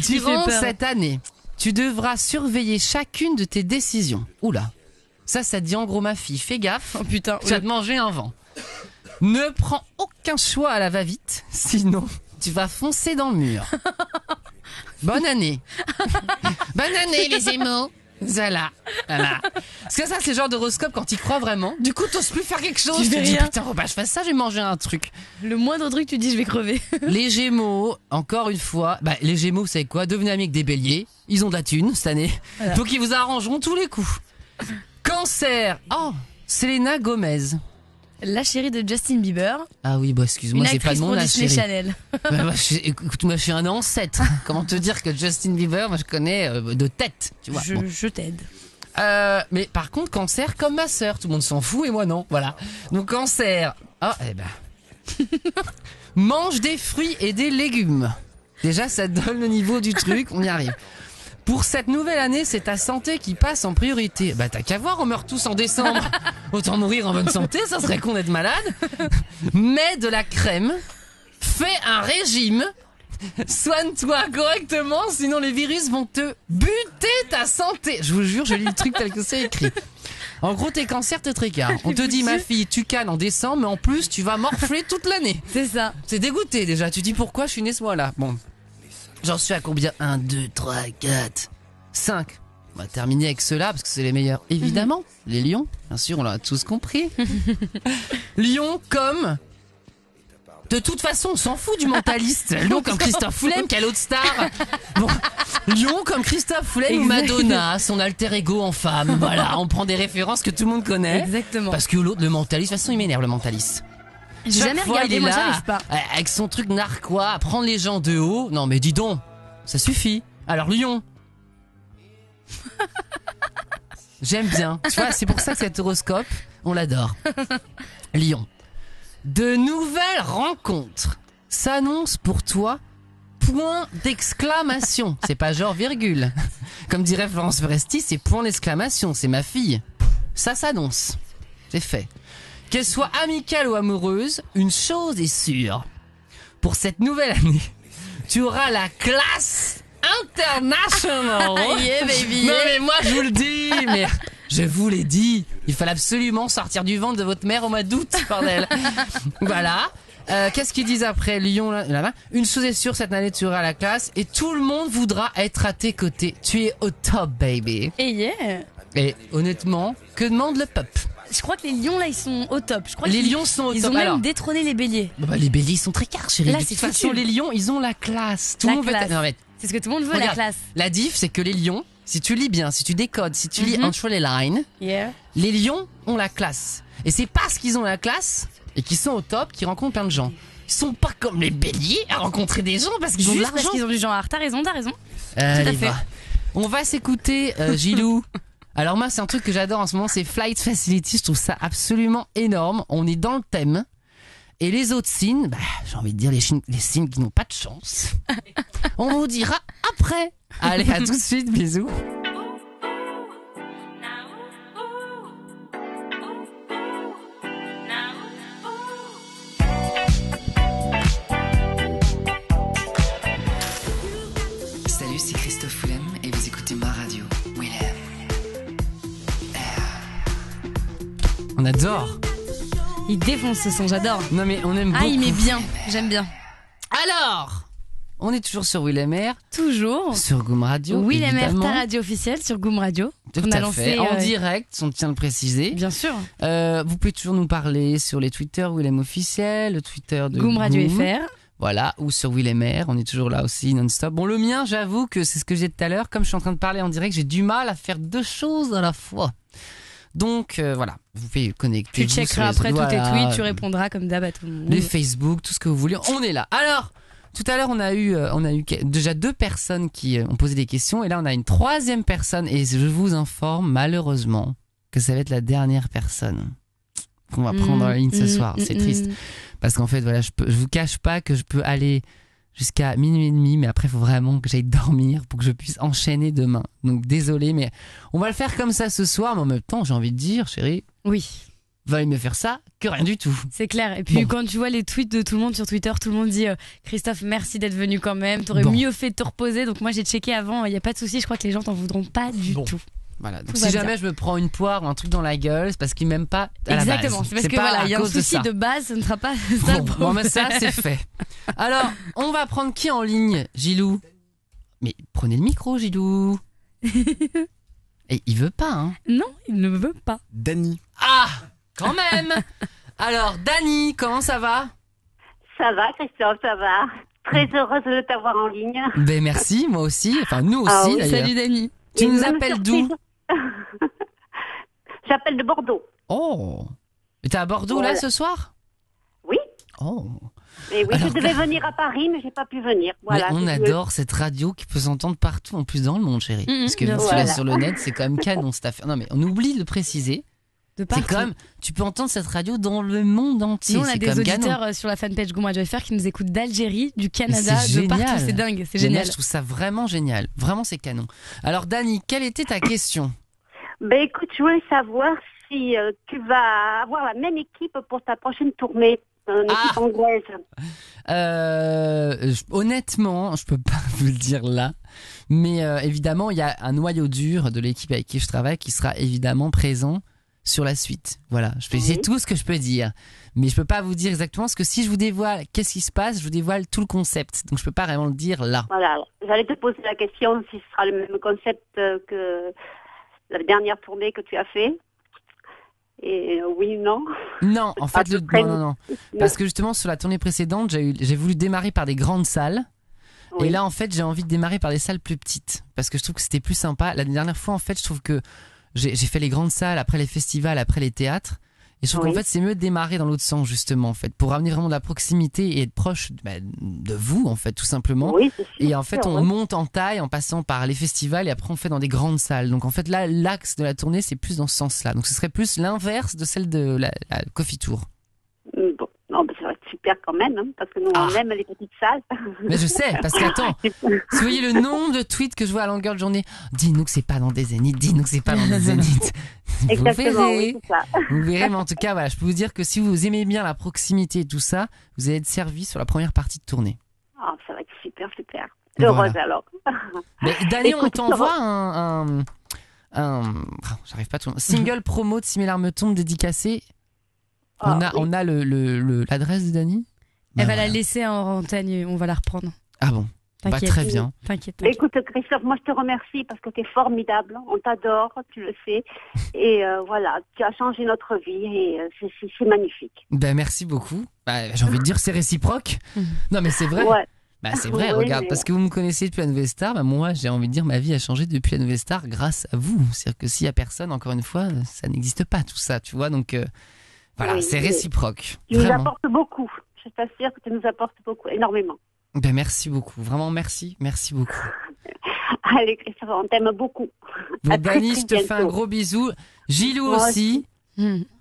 Durant cette année, tu devras surveiller chacune de tes décisions. Oula. Ça dit en gros ma fille, fais gaffe, oh putain, tu vas te manger un vent. Ne prends aucun choix à la va-vite, sinon tu vas foncer dans le mur. Bonne année. Bonne année les Gémeaux. Voilà. Parce que ça c'est le genre d'horoscope quand tu crois vraiment. Du coup t'oses plus faire quelque chose. Tu te dis putain faut pas que je fasse ça, je vais manger un truc. Le moindre truc tu dis je vais crever. Les Gémeaux, encore une fois, les Gémeaux vous savez quoi? Devenez amis avec des béliers, ils ont de la thune cette année. Voilà. Donc ils vous arrangeront tous les coups. Cancer. Oh, Selena Gomez. La chérie de Justin Bieber. Ah oui, bah excuse-moi, Une c'est pas actrice de mon pour âge, Disney chérie. Channel. Bah, écoute, moi je suis un ancêtre. Comment te dire que Justin Bieber, moi je connais de tête, tu vois. Bon. Je t'aide. Mais par contre, cancer comme ma sœur, tout le monde s'en fout et moi non, voilà. Donc cancer. Ah, eh ben. Mange des fruits et des légumes. Déjà, ça donne le niveau du truc, on y arrive. Pour cette nouvelle année, c'est ta santé qui passe en priorité. Bah t'as qu'à voir, on meurt tous en décembre. Autant mourir en bonne santé, ça serait con d'être malade. Mets de la crème, fais un régime, soigne-toi correctement, sinon les virus vont te buter ta santé. Je vous jure, je lis le truc tel que c'est écrit. En gros, tes cancers te tricardent. On te dit, ma fille, tu cannes en décembre, mais en plus, tu vas morfler toute l'année. C'est ça. C'est dégoûté déjà. Tu dis pourquoi je suis né ce mois-là. Bon. J'en suis à combien? 1, 2, 3, 4, 5. On va terminer avec ceux-là parce que c'est les meilleurs. Évidemment, les lions. Bien sûr, on l'a tous compris. Lion comme... De toute façon, on s'en fout du mentaliste. Lion comme Christophe Foulem, quelle autre star. Bon, Lion comme Christophe Foulem ou Madonna, son alter ego en femme. Voilà, on prend des références que tout le monde connaît. Exactement. Parce que l'autre, le mentaliste, de toute façon, il m'énerve le mentaliste. J'ai jamais regardé, moi j'arrive pas. Avec son truc narquois, à prendre les gens de haut. Non mais dis donc, ça suffit. Alors Lion. J'aime bien. Tu vois, c'est pour ça que cet horoscope, on l'adore. Lion. De nouvelles rencontres s'annoncent pour toi. Point d'exclamation. C'est pas genre virgule. Comme dirait Florence Foresti, c'est point d'exclamation. C'est ma fille. Ça s'annonce. C'est fait. Qu'elle soit amicale ou amoureuse, une chose est sûre. Pour cette nouvelle année, tu auras la classe internationale. Yeah, baby. Non mais moi je vous le dis, mais je vous l'ai dit. Il fallait absolument sortir du ventre de votre mère au mois d'août, bordel. Voilà. Qu'est-ce qu'ils disent après Lyon là-bas? Une chose est sûre, cette année tu auras la classe et tout le monde voudra être à tes côtés. Tu es au top, baby. Et yeah. Et honnêtement, que demande le peuple? Je crois que les lions là ils sont au top. Je crois les lions sont au top. Ils ont même détrôné les béliers. Bah, les béliers ils sont très cars, chérie. Là, de toute façon, les lions ils ont la classe. Tout le monde veut être... Non, mais... C'est ce que tout le monde veut. Regarde, la classe. La diff, c'est que les lions, si tu lis bien, si tu décodes, si tu lis entre les lines, les lions ont la classe. Et c'est parce qu'ils ont la classe et qu'ils sont au top qu'ils rencontrent plein de gens. Ils sont pas comme les béliers à rencontrer des gens parce qu'ils ont de l'argent. Parce qu'ils ont du genre. T'as raison. Tout Allez, à fait. On va s'écouter Gilou. Alors moi, c'est un truc que j'adore en ce moment, c'est Flight Facility. Je trouve ça absolument énorme. On est dans le thème. Et les autres signes, bah, j'ai envie de dire les signes qui n'ont pas de chance. On vous dira après. Allez, à tout de suite, bisous. Salut, c'est Christophe Foulem et vous écoutez ma radio. Willem. On adore. Il défonce ce son, j'adore. Non mais on aime beaucoup. Ah, il met bien, j'aime bien. Alors, on est toujours sur Willem R. Toujours. Sur Goom Radio. Willem R, évidemment. ta radio officielle sur Goom Radio. Tout on a à lancé fait. En direct, on tient à le préciser. Bien sûr. Vous pouvez toujours nous parler sur les Twitter Willem officiel, le Twitter de Goom Radio Goom. FR. Voilà, ou sur Willem R. On est toujours là aussi non-stop. Bon, le mien, j'avoue que c'est ce que j'ai dit tout à l'heure. Comme je suis en train de parler en direct, j'ai du mal à faire deux choses à la fois. Donc voilà, vous pouvez connecter. Tu checkeras après tous tes tweets, tu répondras comme d'hab à tout le monde. Les Facebook, tout ce que vous voulez, on est là. Alors, tout à l'heure, on a eu déjà 2 personnes qui ont posé des questions, et là, on a une 3e personne, et je vous informe malheureusement que ça va être la dernière personne qu'on va prendre en ligne ce soir. C'est triste, parce qu'en fait, voilà, je vous cache pas que je peux aller jusqu'à minuit et demi, mais après il faut vraiment que j'aille dormir pour que je puisse enchaîner demain. Donc désolé, mais on va le faire comme ça ce soir, mais en même temps j'ai envie de dire, chérie, oui, va mieux faire ça que rien du tout. C'est clair. Et puis quand tu vois les tweets de tout le monde sur Twitter, tout le monde dit Christophe, merci d'être venu quand même, t'aurais mieux fait de te reposer. Donc moi j'ai checké avant, il n'y a pas de souci, je crois que les gens t'en voudront pas du tout. Voilà, donc si jamais je me prends une poire ou un truc dans la gueule, c'est parce qu'ils m'aiment pas à la base. Exactement, c'est parce que voilà, il y a un souci de base, ce ne sera pas ça le problème. Bon, mais ça c'est fait. Alors, on va prendre qui en ligne, Gilou? Mais prenez le micro, Gilou. Et il veut pas, hein? Non, il ne veut pas. Dany. Ah, quand même. Alors, Dany, comment ça va? Ça va, Christophe, ça va. Très heureuse de t'avoir en ligne. Ben merci, moi aussi. Enfin, nous aussi, d'ailleurs. Salut, Dany. Tu nous appelles d'où? J'appelle de Bordeaux. Oh, Et t'es à Bordeaux là ce soir? Oui. Oh. Et oui, je devais venir à Paris, mais j'ai pas pu venir. Voilà. Mais on adore cette radio qui peut s'entendre partout, en plus dans le monde, chérie. Parce que vu que tu l'as sur le net, c'est quand même canon cette affaire. Non mais on oublie de préciser. C'est comme, tu peux entendre cette radio dans le monde entier. Nous, on a des auditeurs sur la fanpage Gourmand Radio FR qui nous écoutent d'Algérie, du Canada, de génial. partout. C'est dingue, c'est génial. Moi, je trouve ça vraiment génial. Vraiment, c'est canon. Alors, Dani, quelle était ta question? Ben écoute, je voulais savoir si tu vas avoir la même équipe pour ta prochaine tournée, une équipe anglaise. Honnêtement, je peux pas vous le dire là, mais évidemment, il y a un noyau dur de l'équipe avec qui je travaille qui sera évidemment présent sur la suite. Voilà, c'est tout ce que je peux dire. Mais je peux pas vous dire exactement, parce que si je vous dévoile qu'est-ce qui se passe, je vous dévoile tout le concept. Donc je peux pas vraiment le dire là. Voilà, j'allais te poser la question si ce sera le même concept que la dernière tournée que tu as fait. Et oui, non. Non, en fait, non. Parce que justement, sur la tournée précédente, j'ai voulu démarrer par des grandes salles. Oui. Et là, en fait, j'ai envie de démarrer par des salles plus petites. Parce que je trouve que c'était plus sympa. La dernière fois, en fait, je trouve que j'ai fait les grandes salles, après les festivals, après les théâtres. Et je trouve qu'en fait, c'est mieux de démarrer dans l'autre sens, justement, en fait, pour ramener vraiment de la proximité et être proche de vous, en fait, tout simplement. Oui, c'est sûr, et en fait, on monte en taille en passant par les festivals et après, on fait dans des grandes salles. Donc, en fait, là, l'axe de la tournée, c'est plus dans ce sens-là. Donc, ce serait plus l'inverse de celle de la Coffee Tour. Bon. Non, mais ça va être super quand même, hein, parce que nous, on aime les petites salles. Mais je sais, parce qu'attends, si vous voyez le nombre de tweets que je vois à longueur de journée, dis-nous que c'est pas dans des zéniths, dis-nous que c'est pas dans des zéniths. Exactement, oui, c'est ça. Vous verrez, mais en tout cas, voilà, je peux vous dire que si vous aimez bien la proximité et tout ça, vous allez être servi sur la première partie de tournée. Oh, ça va être super. Heureuse alors. Mais Dani, on t'envoie j'arrive pas à tout. Single promo de Si mes larmes tombent dédicacé. On a l'adresse de Dani. Elle va la laisser en antenne, on va la reprendre. Ah bon. Très bien. T'inquiète. Écoute, Christophe, moi je te remercie parce que tu es formidable. On t'adore, tu le sais. Et voilà, tu as changé notre vie et c'est magnifique. Ben, merci beaucoup. J'ai envie de dire c'est réciproque. Non, mais c'est vrai. Ouais. C'est vrai, regarde, parce que vous me connaissez depuis la Nouvelle Star, moi j'ai envie de dire ma vie a changé depuis la Nouvelle Star grâce à vous. C'est-à-dire que s'il y a personne, encore une fois, ça n'existe pas tout ça, tu vois. Donc voilà, c'est réciproque. Tu nous apportes beaucoup. Je t'assure que tu nous apportes beaucoup, énormément. Ben merci beaucoup, vraiment merci beaucoup. Allez Christophe, on t'aime beaucoup. Bon, Dani, je te fais un gros bisou. Gilou aussi.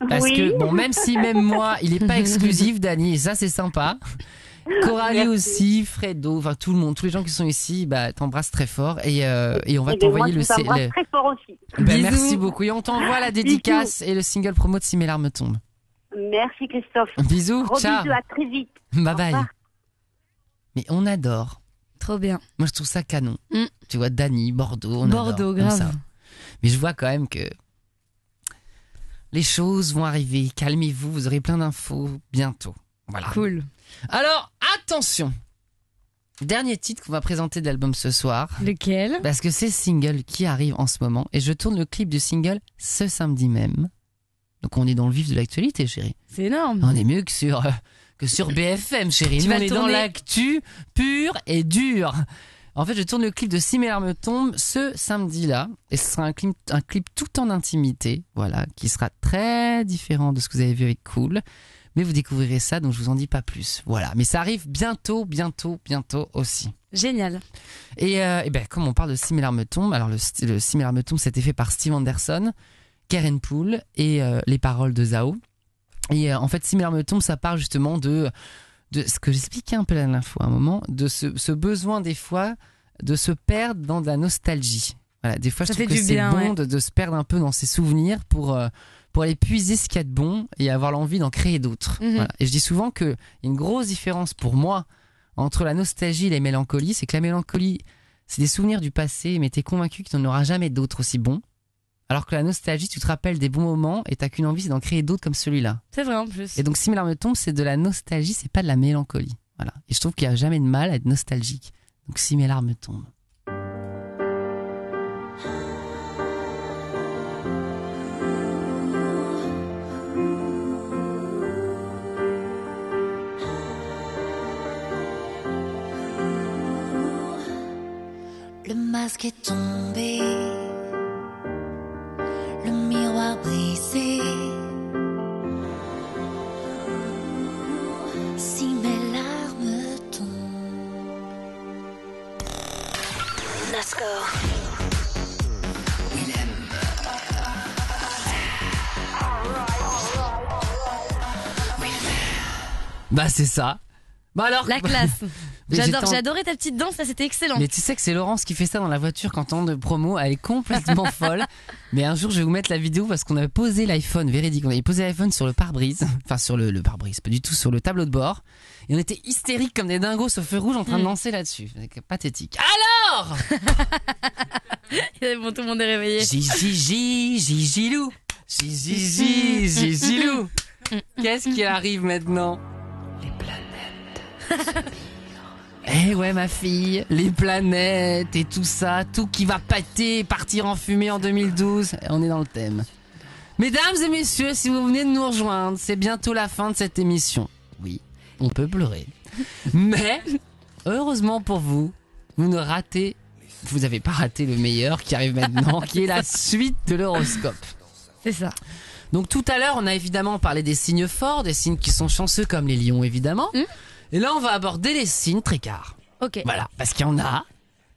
Parce que même si même moi, il est pas exclusif, Dani, et ça c'est sympa. Coralie aussi, Fredo, enfin tout le monde, tous les gens qui sont ici, t'embrasses très fort et on va t'envoyer le CD. Très fort aussi. Merci beaucoup et on t'envoie la dédicace et le single promo de Si mes larmes tombent. Merci Christophe. Bisous, ciao. Bisous, à très vite. Bye bye. Mais on adore. Trop bien. Moi je trouve ça canon. Tu vois, Dani, Bordeaux, Bordeaux, grave. Ça. Mais je vois quand même que les choses vont arriver. Calmez-vous, vous aurez plein d'infos bientôt. Voilà. Cool. Alors, attention. Dernier titre qu'on va présenter de l'album ce soir. Lequel? Parce que c'est le single qui arrive en ce moment. Et je tourne le clip du single ce samedi même. Donc on est dans le vif de l'actualité, chérie. C'est énorme. On est mieux que sur BFM, chérie. Nous, on est dans l'actu pure et dure. En fait, je tourne le clip de Si mes larmes tombent ce samedi-là. Et ce sera un clip tout en intimité. Voilà, qui sera très différent de ce que vous avez vu avec Cool. Mais vous découvrirez ça, donc je vous en dis pas plus. Voilà, mais ça arrive bientôt aussi. Génial. Et comme on parle de Si mes larmes tombent, alors le Si mes larmes tombent, c'était fait par Steve Anderson, Karen Poole et les paroles de Zao. Et en fait, Si mes larmes tombent, ça parle justement de ce que j'expliquais un peu la dernière fois, à un moment, de ce besoin des fois de se perdre dans de la nostalgie. Voilà, des fois je trouve que c'est bon de se perdre un peu dans ses souvenirs pour aller puiser ce qu'il y a de bon et avoir l'envie d'en créer d'autres. Voilà. Et je dis souvent qu'il y a une grosse différence pour moi entre la nostalgie et la mélancolie, c'est que la mélancolie, c'est des souvenirs du passé, mais t'es convaincu qu'il n'y en aura jamais d'autres aussi bons. Alors que la nostalgie, tu te rappelles des bons moments et t'as qu'une envie, c'est d'en créer d'autres comme celui-là. C'est vrai en plus. Et donc Si mes larmes tombent, c'est de la nostalgie, c'est pas de la mélancolie. Voilà. Et je trouve qu'il n'y a jamais de mal à être nostalgique. Donc Si mes larmes tombent. Le masque est tombé, le miroir brisé, Bah c'est ça. Bah alors. La classe. J'ai j'étais adoré ta petite danse, là c'était excellent. Mais tu sais que c'est Laurence qui fait ça dans la voiture quand on de promo, elle est complètement folle. Mais un jour je vais vous mettre la vidéo parce qu'on avait posé l'iPhone, véridique, on avait posé l'iPhone sur le pare-brise, enfin sur le pare-brise, pas du tout sur le tableau de bord. Et on était hystériques comme des dingos au feu rouge en train de danser là-dessus. C'est pathétique. Alors Bon, tout le monde est réveillé. Gigilou. Gigilou. Qu'est-ce qui arrive maintenant? Eh ouais ma fille, les planètes et tout ça, tout qui va pâter, partir en fumée en 2012, on est dans le thème. Mesdames et messieurs, si vous venez de nous rejoindre, c'est bientôt la fin de cette émission. Oui, on peut pleurer. Mais, heureusement pour vous, vous avez pas raté le meilleur qui arrive maintenant, qui est la suite de l'horoscope. C'est ça. Donc tout à l'heure, on a évidemment parlé des signes forts, des signes qui sont chanceux comme les lions évidemment. Et là, on va aborder les signes tricards. Ok. Voilà, parce qu'il y en a,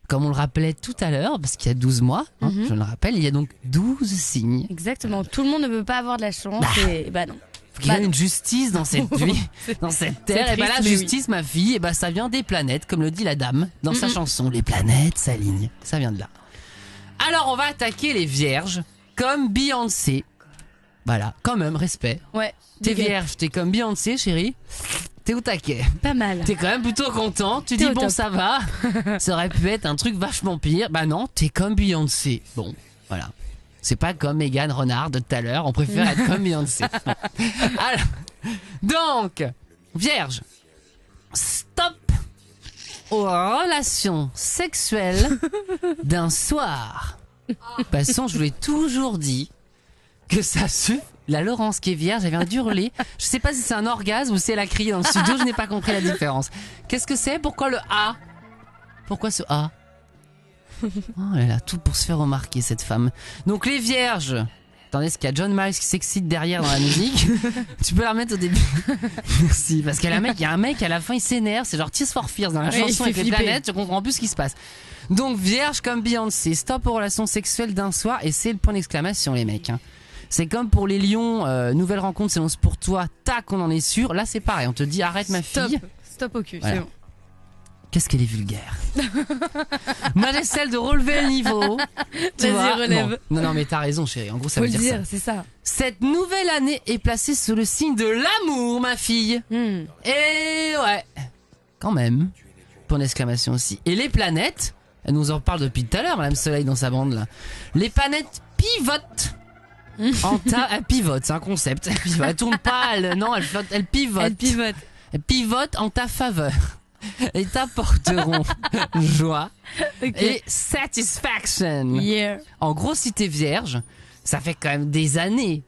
comme on le rappelait tout à l'heure, parce qu'il y a 12 mois, je le rappelle, il y a donc 12 signes. Exactement, tout le monde ne peut pas avoir de la chance et bah non. Faut qu'il y ait une justice dans cette vie, dans cette terre. C'est Et bah la triste, mais justice, ma fille, et bah ça vient des planètes, comme le dit la dame dans sa chanson. Les planètes s'alignent, ça vient de là. Alors on va attaquer les vierges, comme Beyoncé. Voilà, quand même, respect. Ouais. T'es vierge, t'es comme Beyoncé, chérie. T'es au taquet. Pas mal. T'es quand même plutôt content. Tu dis au bon top. ça va. Ça aurait pu être un truc vachement pire. Bah non, t'es comme Beyoncé. Bon, voilà. C'est pas comme Mégane Renard de tout à l'heure. On préfère être comme Beyoncé. Alors, donc, vierge, stop aux relations sexuelles d'un soir. De toute façon, je vous l'ai toujours dit que ça suffit. La Laurence qui est vierge, elle vient d'hurler. Je sais pas si c'est un orgasme ou si elle a crié dans le studio, je n'ai pas compris la différence. Qu'est-ce que c'est? Pourquoi le A? Pourquoi ce A? Oh, elle a tout pour se faire remarquer, cette femme. Donc les vierges. Attendez, est-ce qu'il y a John Miles qui s'excite derrière dans la musique? Tu peux la remettre au début. Merci. Parce qu'il y a un mec à la fin, il s'énerve. C'est genre Tears for Fears dans la chanson avec les planètes. Je comprends plus ce qui se passe. Donc vierge comme Beyoncé, stop aux relations sexuelles d'un soir. Et c'est le point d'exclamation, les mecs. C'est comme pour les lions, nouvelle rencontre s'annonce pour toi, tac, on en est sûr. Là, c'est pareil, on te dit arrête ma fille. Stop au cul, Voilà. c'est bon. Qu'est-ce qu'elle est vulgaire. Moi, j'essaie de relever le niveau. Tu Vas-y, vois. relève. Bon. Non, mais t'as raison, chérie. En gros, ça Faut veut le dire dire, ça. c'est ça. Cette nouvelle année est placée sous le signe de l'amour, ma fille. Et ouais, quand même. Point d'exclamation aussi. Et les planètes, elle nous en parle depuis tout à l'heure, Madame Soleil dans sa bande là. Les planètes pivotent. Elle pivote, c'est un concept. Elle tourne pas, elle flotte, elle pivote. Elle pivote en ta faveur. Et t'apporteront joie et satisfaction. Yeah. En gros, si t'es vierge, ça fait quand même des années.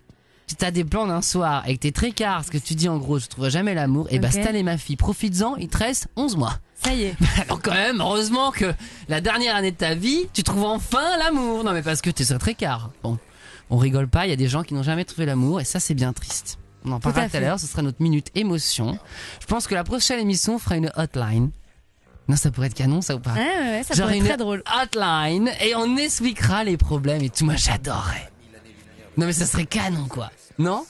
Si t'as des plans d'un soir et que t'es très car, ce que tu dis en gros, je trouverai jamais l'amour, et bah cette année ma fille, profites-en, il te reste 11 mois. Ça y est. Alors quand même, heureusement que la dernière année de ta vie, tu trouves enfin l'amour. Non mais parce que t'es très car. Bon. On rigole pas, il y a des gens qui n'ont jamais trouvé l'amour et ça c'est bien triste. On en parlera tout à l'heure, ce sera notre minute émotion. Je pense que la prochaine émission fera une hotline. Non, ça pourrait être canon ça ou pas? Ouais, ça genre pourrait être très drôle. Hotline et on expliquera les problèmes et tout. Moi j'adorerais. Non mais ça serait canon quoi. Non?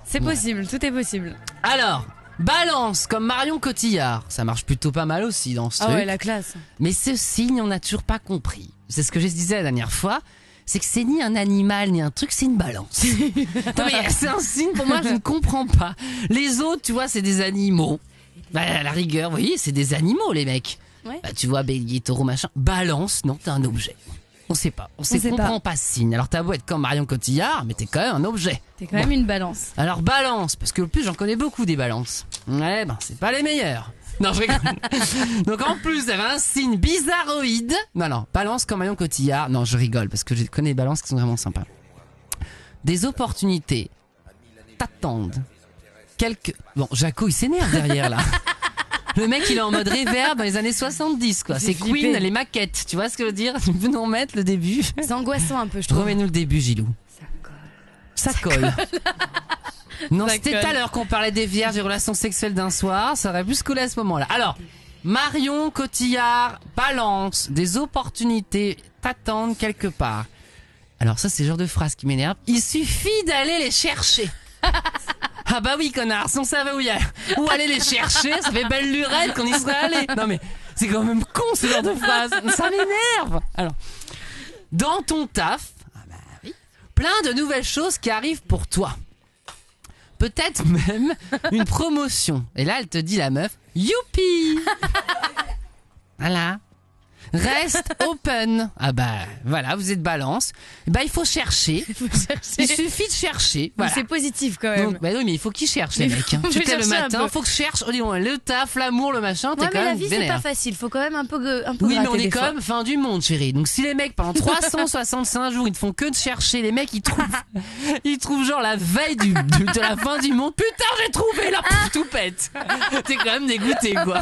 C'est possible, tout est possible. Alors, Balance comme Marion Cotillard. Ça marche plutôt pas mal aussi dans ce truc. Ah ouais, la classe. Mais ce signe, on n'a toujours pas compris. C'est ce que je disais la dernière fois. C'est que c'est ni un animal ni un truc, c'est une balance. Non, mais c'est un signe pour moi, je ne comprends pas. Les autres, tu vois, c'est des animaux. Bah, à la rigueur, vous voyez, c'est des animaux, les mecs. Ouais. Bah, tu vois, bélier, taureau, machin. Balance, non, t'es un objet. On sait pas. On comprend pas ce signe. Alors t'as beau être comme Marion Cotillard, mais t'es quand même un objet. T'es quand même une balance. Alors balance, parce que le plus j'en connais beaucoup des balances. Ouais, ben c'est pas les meilleurs. Non, je rigole. Donc en plus, elle a un signe bizarroïde. Non, balance comme Marion Cotillard. Non, je rigole, parce que je connais des balances qui sont vraiment sympas. Des opportunités t'attendent. Bon, Jaco, il s'énerve derrière, là. Le mec, il est en mode reverb dans les années 70, quoi. C'est Queen, les maquettes. Tu vois ce que je veux dire? Tu peux nous remettre le début? C'est angoissant un peu, je trouve. Remets-nous le début, Gilou. Ça colle. Non, Ça c'était colle. tout à l'heure qu'on parlait des vierges et relations sexuelles d'un soir. Ça aurait pu se coller à ce moment-là. Alors, Marion Cotillard, Balance, des opportunités t'attendent quelque part. Alors ça, c'est le genre de phrase qui m'énerve. Il suffit d'aller les chercher. Ah bah oui, connard, si on savait où aller les chercher, ça fait belle lurette qu'on y serait allé. Non mais, c'est quand même con ce genre de phrase. Ça m'énerve. Alors, dans ton taf, plein de nouvelles choses qui arrivent pour toi. Peut-être même une promotion. Et là, elle te dit, la meuf, youpi. Voilà. Reste open. Ah bah voilà, vous êtes Balance. Bah il faut chercher. Il suffit de chercher. Voilà. C'est positif quand même. Donc, bah oui, mais il faut qu'ils cherchent les mecs. Tu te lèves le matin, faut que je cherche. Oh, dis donc, le taf, l'amour, le machin. T'es quand même mais la vie vénère. c'est pas facile. Faut quand même un peu oui, mais on gratter est des quand fois. même fin du monde, chérie. Donc si les mecs pendant 365 jours ils ne font que de chercher, les mecs ils trouvent genre la veille de la fin du monde. Putain, j'ai trouvé là, tout pète. T'es quand même dégoûté quoi.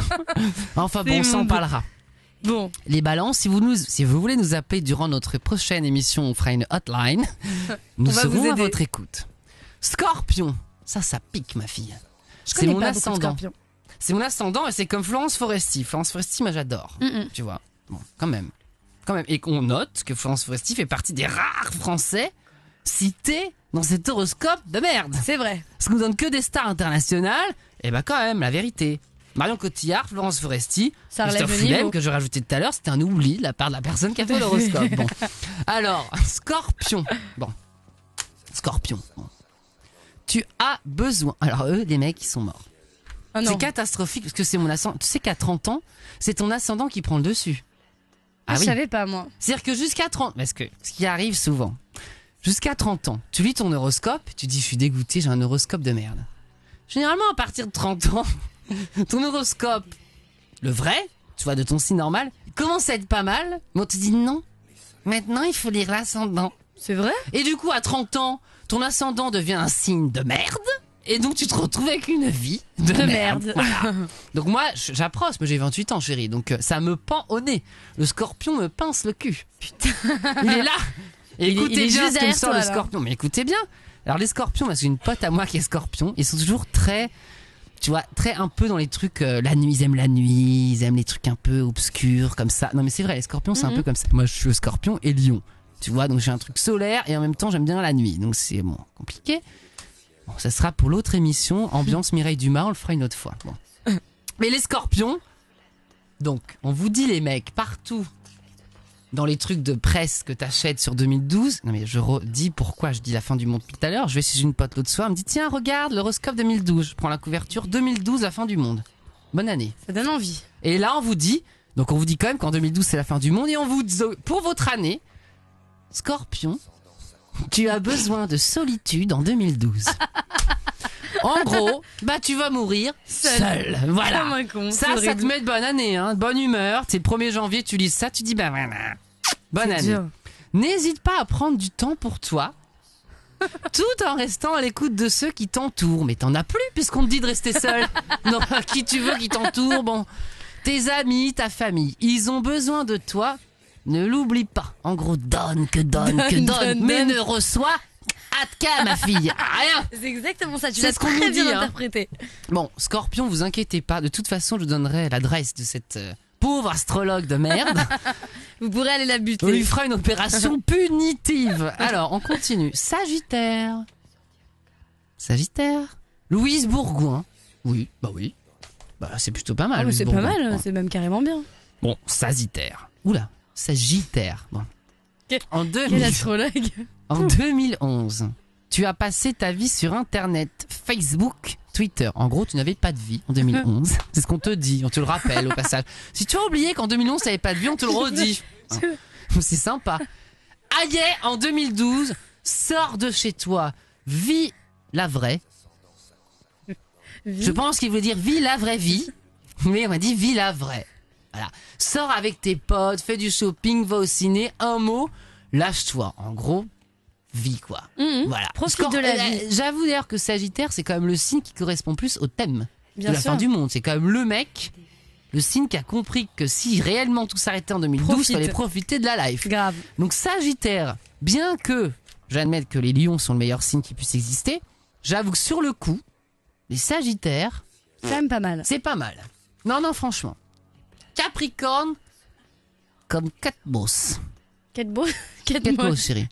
Enfin bon, on s'en parlera. Bon. Les balances, si vous voulez nous appeler durant notre prochaine émission, on fera une hotline. Nous serons à votre écoute. Scorpion, ça pique ma fille. C'est mon ascendant. C'est mon ascendant et c'est comme Florence Foresti. Florence Foresti, moi j'adore. Tu vois. Bon, quand même. Et qu'on note que Florence Foresti fait partie des rares Français cités dans cet horoscope de merde. C'est vrai. Parce qu'on nous donne que des stars internationales. Et bah quand même, la vérité. Marion Cotillard, Florence Foresti, Christophe Fulem, que je rajoutais tout à l'heure, c'était un oubli de la part de la personne qui a fait l'horoscope. Bon. Alors, Scorpion. Bon. Scorpion. Bon. Tu as besoin. Alors, eux, des mecs, ils sont morts. Oh c'est catastrophique parce que c'est mon ascendant. Tu sais qu'à 30 ans, c'est ton ascendant qui prend le dessus. Ah, je savais pas, moi. C'est-à-dire que jusqu'à 30, parce que ce qui arrive souvent, jusqu'à 30 ans, tu lis ton horoscope, tu dis, je suis dégoûté, j'ai un horoscope de merde. Généralement, à partir de 30 ans, ton horoscope, le vrai, tu vois, de ton signe normal, il commence à être pas mal, mais on te dit non. Maintenant, il faut lire l'ascendant. C'est vrai? Et du coup, à 30 ans, ton ascendant devient un signe de merde. Et donc, tu te retrouves avec une vie de merde. Voilà. Donc, moi, j'approche, mais j'ai 28 ans, chérie. Donc, ça me pend au nez. Le scorpion me pince le cul. Putain. Il est là. Et écoutez bien ce que me sort le scorpion. Mais écoutez bien. Alors, les scorpions, parce que j'ai une pote à moi qui est scorpion, ils sont toujours très, tu vois, très un peu dans les trucs, la nuit, ils aiment les trucs un peu obscurs, comme ça. Non, mais c'est vrai, les scorpions, c'est un peu comme ça. Moi, je suis le scorpion et lion. Tu vois, donc j'ai un truc solaire et en même temps, j'aime bien la nuit. Donc, c'est bon, compliqué. Bon, ça sera pour l'autre émission, Ambiance Mireille Dumas, on le fera une autre fois. Bon. Mais les scorpions, donc, on vous dit les mecs, partout, dans les trucs de presse que t'achètes sur 2012, non mais je redis pourquoi je dis la fin du monde depuis tout à l'heure, je vais chez une pote l'autre soir, elle me dit tiens regarde l'horoscope 2012, je prends la couverture, 2012 la fin du monde. Bonne année. Ça donne envie. Et là on vous dit quand même qu'en 2012 c'est la fin du monde et on vous dit pour votre année, Scorpion, tu as besoin de solitude en 2012. En gros, bah tu vas mourir seul. Voilà. Comme un con, ça te met de bonne année, hein, de bonne humeur. C'est le 1er janvier, tu lis ça, tu dis bah voilà. Bonne année. Dur. N'hésite pas à prendre du temps pour toi, tout en restant à l'écoute de ceux qui t'entourent. Mais t'en as plus puisqu'on te dit de rester seul. Non, qui tu veux qui t'entoure, bon. Tes amis, ta famille, ils ont besoin de toi. Ne l'oublie pas. En gros, donne, mais ne reçois Atka, ma fille. Rien. C'est exactement ça. Tu l'as très nous bien dit, interprété. Bon, Scorpion, vous inquiétez pas. De toute façon, je vous donnerai l'adresse de cette pauvre astrologue de merde. Vous pourrez aller la buter. On lui fera une opération punitive. Alors, on continue. Sagittaire. Louise Bourgoin. Oui, bah oui. Bah, c'est plutôt pas mal. Ah, mais c'est Bourgoin. pas mal, c'est même carrément bien. Bon, Sagittaire. Oula, Sagittaire. Bon. Quel astrologue. En 2011, tu as passé ta vie sur Internet, Facebook, Twitter. En gros, tu n'avais pas de vie en 2011. C'est ce qu'on te dit, on te le rappelle au passage. Si tu as oublié qu'en 2011, tu n'avais pas de vie, on te le redit. C'est sympa. Aïe, en 2012, sors de chez toi, vis la vraie. Je pense qu'il voulait dire vis la vraie vie, mais on m'a dit vis la vraie. Voilà. Sors avec tes potes, fais du shopping, va au ciné, un mot, lâche-toi. En gros, vie quoi. Voilà. Profite de la vie. J'avoue d'ailleurs que Sagittaire, c'est quand même le signe qui correspond plus au thème Bien de la sûr. fin du monde. C'est quand même le mec, le signe qui a compris que si réellement tout s'arrêtait en 2012, il fallait profiter de la life. Grave. Donc Sagittaire, bien que j'admette que les lions sont le meilleur signe qui puisse exister, j'avoue que sur le coup, les Sagittaires, C'est quand même pas mal. c'est pas mal. Non, franchement. Capricorne comme Catmos. Catmos, chérie.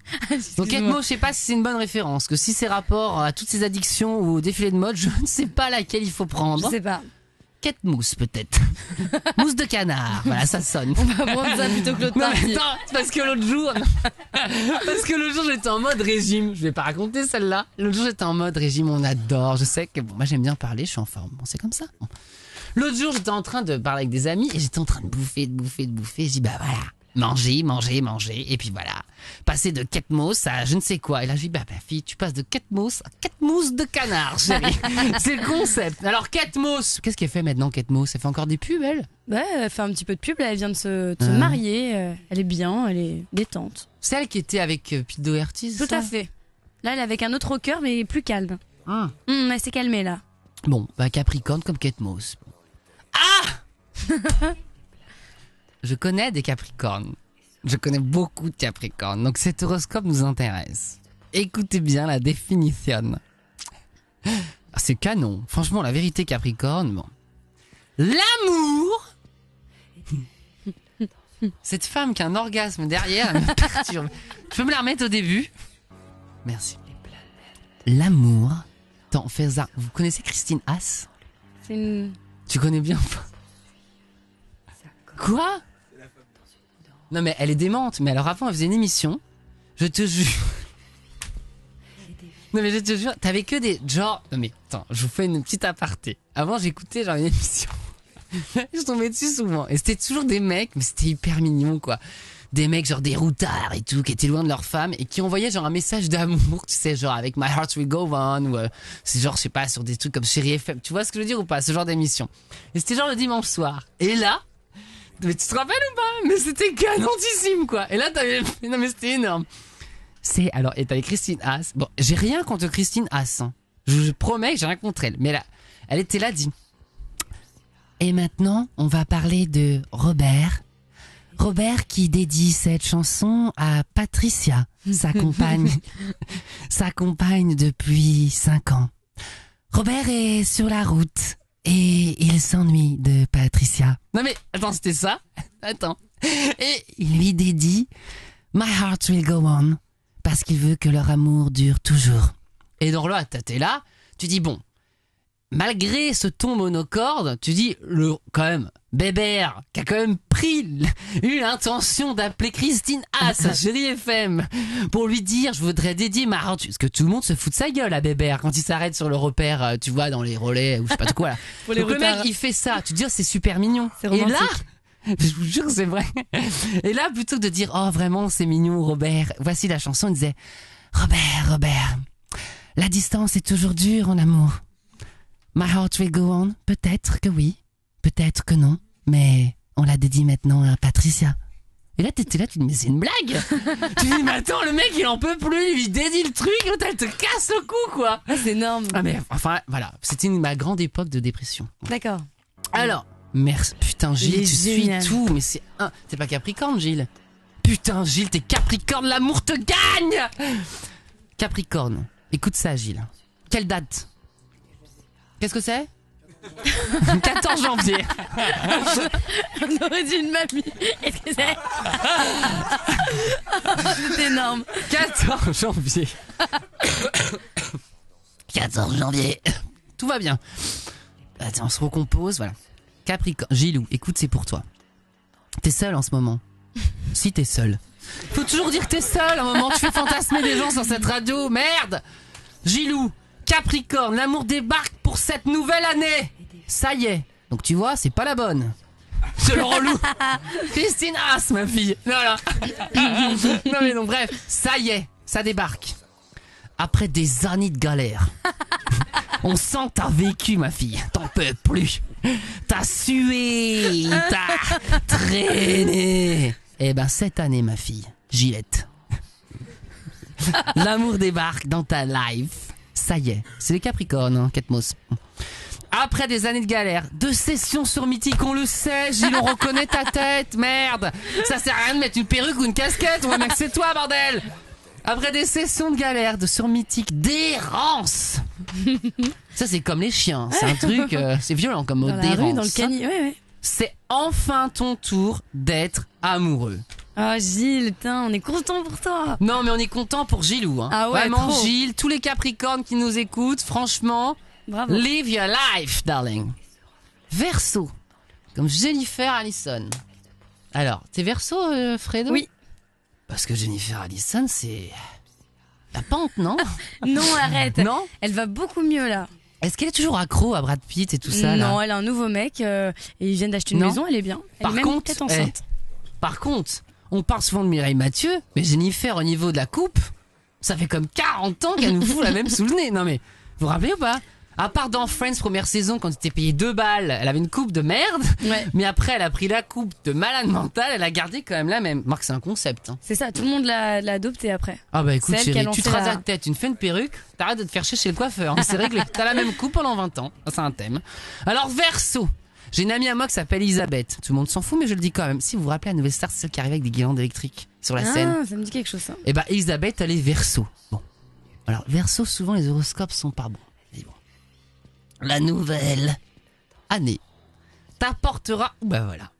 Donc Catmos, je sais pas si c'est une bonne référence, que si c'est rapport à toutes ces addictions ou au défilé de mode, je ne sais pas laquelle il faut prendre. Je sais pas. Catmousse peut-être. Mousse de canard, voilà, ça sonne. On va prendre ça plutôt que l'autre partie. Non, parce que l'autre jour, j'étais en mode régime. Je vais pas raconter celle-là. L'autre jour j'étais en mode régime, on adore. Je sais que bon, moi j'aime bien parler, je suis en forme. Bon, c'est comme ça. Bon. L'autre jour j'étais en train de parler avec des amis et j'étais en train de bouffer. Je dis bah voilà. Manger. Et puis voilà. Passer de Catmos à je ne sais quoi. Et là, je dis, bah, fille, tu passes de Catmos à Catmousse de canard, chérie. C'est le concept. Alors, Catmos, qu'est-ce qu'elle fait maintenant, Catmos? Elle fait encore des pubs, elle? Ouais, elle fait un petit peu de pub. Là, elle vient de se marier. Elle est bien, elle est détente. C'est elle qui était avec Pete Doherty, Tout à fait. Là, elle est avec un autre rocker, mais plus calme. Elle s'est calmée, là. Bon, bah, Capricorne comme Catmos. Ah! Je connais des Capricornes. Je connais beaucoup de Capricornes. Donc cet horoscope nous intéresse. Écoutez bien la définition. C'est canon. Franchement, la vérité Capricorne, bon. L'amour. Cette femme qui a un orgasme derrière, elle me perturbe. Tu peux me la remettre au début? Merci. L'amour. Attends, fais ça. Vous connaissez Christine Haas? Tu connais bien ou pas? Quoi? Non mais elle est démente. Mais alors avant elle faisait une émission. Je te jure. Non mais je te jure, t'avais que des genre. Non mais attends, je vous fais une petite aparté. Avant j'écoutais genre une émission. Je tombais dessus souvent. Et c'était toujours des mecs, mais c'était hyper mignon quoi. Des mecs genre des routards et tout, qui étaient loin de leur femme et qui envoyaient genre un message d'amour, tu sais, genre avec My Heart Will Go On, ou c'est genre, je sais pas, sur des trucs comme Chérie FM. Tu vois ce que je veux dire ou pas? Ce genre d'émission. Et c'était genre le dimanche soir. Et là, mais tu te rappelles ou pas? Mais c'était canantissime quoi. Et là t'avais, non mais c'était énorme. Alors, et t'avais Christine Haas. Bon, j'ai rien contre Christine Haas. Hein. Je promets que j'ai rien contre elle. Mais là, elle était là, dit. Et maintenant, on va parler de Robert. Robert qui dédie cette chanson à Patricia, sa compagne. Sa compagne depuis 5 ans. Robert est sur la route. Et il s'ennuie de Patricia. Non mais, attends, c'était ça? Attends. Et il lui dédie My Heart Will Go On, parce qu'il veut que leur amour dure toujours. Et donc là, t'es là, tu dis bon, malgré ce ton monocorde, tu dis, quand même, Bébert, qui a quand même eu l'intention d'appeler Christine Haas à Chérie FM pour lui dire, je voudrais dédier ma heart, parce que tout le monde se fout de sa gueule à Bébert quand il s'arrête sur le repère, tu vois, dans les relais, ou je sais pas de quoi, là. Donc le mec, il fait ça, tu te dis, c'est super mignon. Et là, je vous jure que c'est vrai. Et là, plutôt que de dire, oh vraiment, c'est mignon, Robert, voici la chanson, il disait, Robert, la distance est toujours dure en amour. My heart will go on, peut-être que oui, peut-être que non, mais on l'a dédié maintenant à Patricia. Et là, t'étais là, tu dis, mais c'est une blague. Tu dis, mais attends, le mec, il en peut plus, il lui dédie le truc, l'autre, elle te casse le cou, quoi. Ah, c'est énorme. Ah, mais enfin, voilà, c'était ma grande époque de dépression. D'accord. Alors, merci, putain, Gilles, tu suis tout, mais t'es pas Capricorne, Gilles. Putain, Gilles, t'es Capricorne, l'amour te gagne. Capricorne, écoute ça, Gilles. Quelle date? Qu'est-ce que c'est? 14 janvier. On aurait dit une mamie. Qu'est-ce que c'est? C'est énorme. 14 janvier. 14 janvier. Tout va bien. Attends, on se recompose, voilà. Capricorne. Gilou, écoute, c'est pour toi. T'es seul en ce moment. Si t'es seul. Faut toujours dire que t'es seul à un moment. Tu fais fantasmer des gens sur cette radio. Merde. Gilou. Capricorne, l'amour débarque pour cette nouvelle année. Ça y est. Donc tu vois, c'est pas la bonne. Je le relou. Christine Haas, ma fille. Voilà. Non mais non, bref. Ça y est, ça débarque. Après des années de galère. On sent que t'as vécu, ma fille. T'en peux plus. T'as sué. T'as traîné. Eh ben, cette année, ma fille, Gillette. L'amour débarque dans ta life. Ça y est, c'est les Capricornes, hein, Catmos. Après des années de galère, de sessions sur Mythique, on le sait, Gilles, on reconnaît ta tête, merde. Ça sert à rien de mettre une perruque ou une casquette, on va bien que c'est toi, bordel. Après des sessions de galère, sur Mythique, d'errance. Ça, c'est comme les chiens, c'est un truc, c'est violent comme mot, dans la d'errance. rue, dans le canier, ouais. c'est enfin ton tour d'être amoureux. Oh Gilles, putain, on est content pour toi. Non, mais on est content pour Gilou. Hein. Ah ouais, vraiment, trop. Gilles, tous les Capricornes qui nous écoutent, franchement, Bravo. live your life, darling. Verseau, comme Jennifer Aniston. Alors, t'es Verseau, Fredo? Oui. Parce que Jennifer Aniston, c'est la pente, non? Non, arrête. Non? Elle va beaucoup mieux là. Est-ce qu'elle est toujours accro à Brad Pitt et tout ça? Non, là elle a un nouveau mec et ils viennent d'acheter une Non. maison, elle est bien. Elle Par est même contre, peut-être enceinte. Par contre, on parle souvent de Mireille Mathieu, mais Jennifer, au niveau de la coupe, ça fait comme 40 ans qu'elle nous fout la même sous le nez. Non mais, vous vous rappelez ou pas? À part dans Friends première saison, quand tu t'es payé 2 balles, elle avait une coupe de merde. Ouais. Mais après, elle a pris la coupe de malade mentale, elle a gardé quand même la même. Marc, c'est un concept. Hein. C'est ça, tout le monde l'a adopté après. Ah bah écoute C'est elle qui a chérie, lancé tu te rases la- la tête, tu me fais une perruque, t'arrêtes de te faire chier chez le coiffeur. Hein. C'est réglé, t'as la même coupe pendant 20 ans. C'est un thème. Alors Verseau, j'ai une amie à moi qui s'appelle Elisabeth. Tout le monde s'en fout, mais je le dis quand même. Si vous vous rappelez, la nouvelle star, c'est celle qui arrive avec des guirlandes électriques sur la scène. Ah, ça me dit quelque chose ça. Et bah Elisabeth, elle est Verseau. Bon. Alors Verseau, souvent les horoscopes sont pas bons. Mais bon. La nouvelle année t'apportera, bah voilà,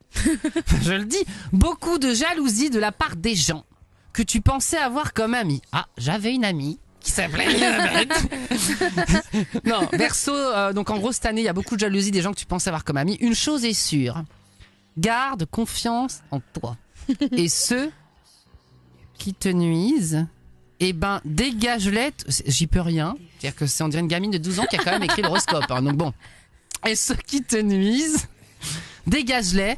je le dis, beaucoup de jalousie de la part des gens que tu pensais avoir comme amis. Ah, j'avais une amie qui s'appelait Elisabeth. Non, Verseau, donc en gros cette année, il y a beaucoup de jalousie des gens que tu pensais avoir comme amis. Une chose est sûre, garde confiance en toi. Et ceux qui te nuisent, eh ben, dégage-les. J'y peux rien. C'est-à-dire que c'est, on dirait une gamine de 12 ans qui a quand même écrit l'horoscope. Hein, donc bon. Et ceux qui te nuisent, dégage-les.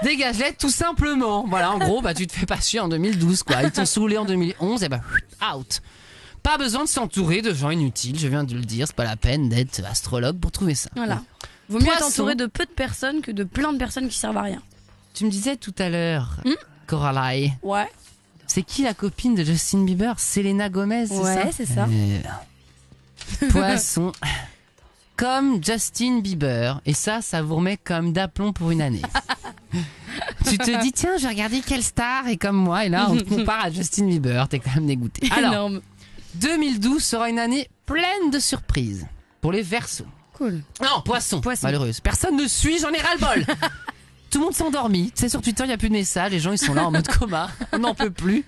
Dégage-les tout simplement. Voilà, en gros, bah, tu te fais pas chier en 2012, quoi. Ils t'ont saoulé en 2011, et bah, out. Pas besoin de s'entourer de gens inutiles, je viens de le dire. C'est pas la peine d'être astrologue pour trouver ça. Voilà. Vaut mieux Poisson. t'entourer de peu de personnes que de plein de personnes qui servent à rien. Tu me disais tout à l'heure, Coralie, Ouais. c'est qui la copine de Justin Bieber? Selena Gomez, c'est ça? Ouais, c'est ça. Poisson. Comme Justin Bieber. Et ça vous remet comme d'aplomb pour une année. Tu te dis, tiens, j'ai regardé quelle star est comme moi. Et là, on te compare à Justin Bieber. T'es quand même dégoûté. Alors, Énorme. 2012 sera une année pleine de surprises pour les Verseaux. Cool. Non, Poisson. Poisson. Malheureuse. Personne ne suit, j'en ai ras-le-bol. Tout le monde s'est endormi. Tu sais, sur Twitter, il n'y a plus de messages. Les gens, ils sont là en mode coma. On n'en peut plus.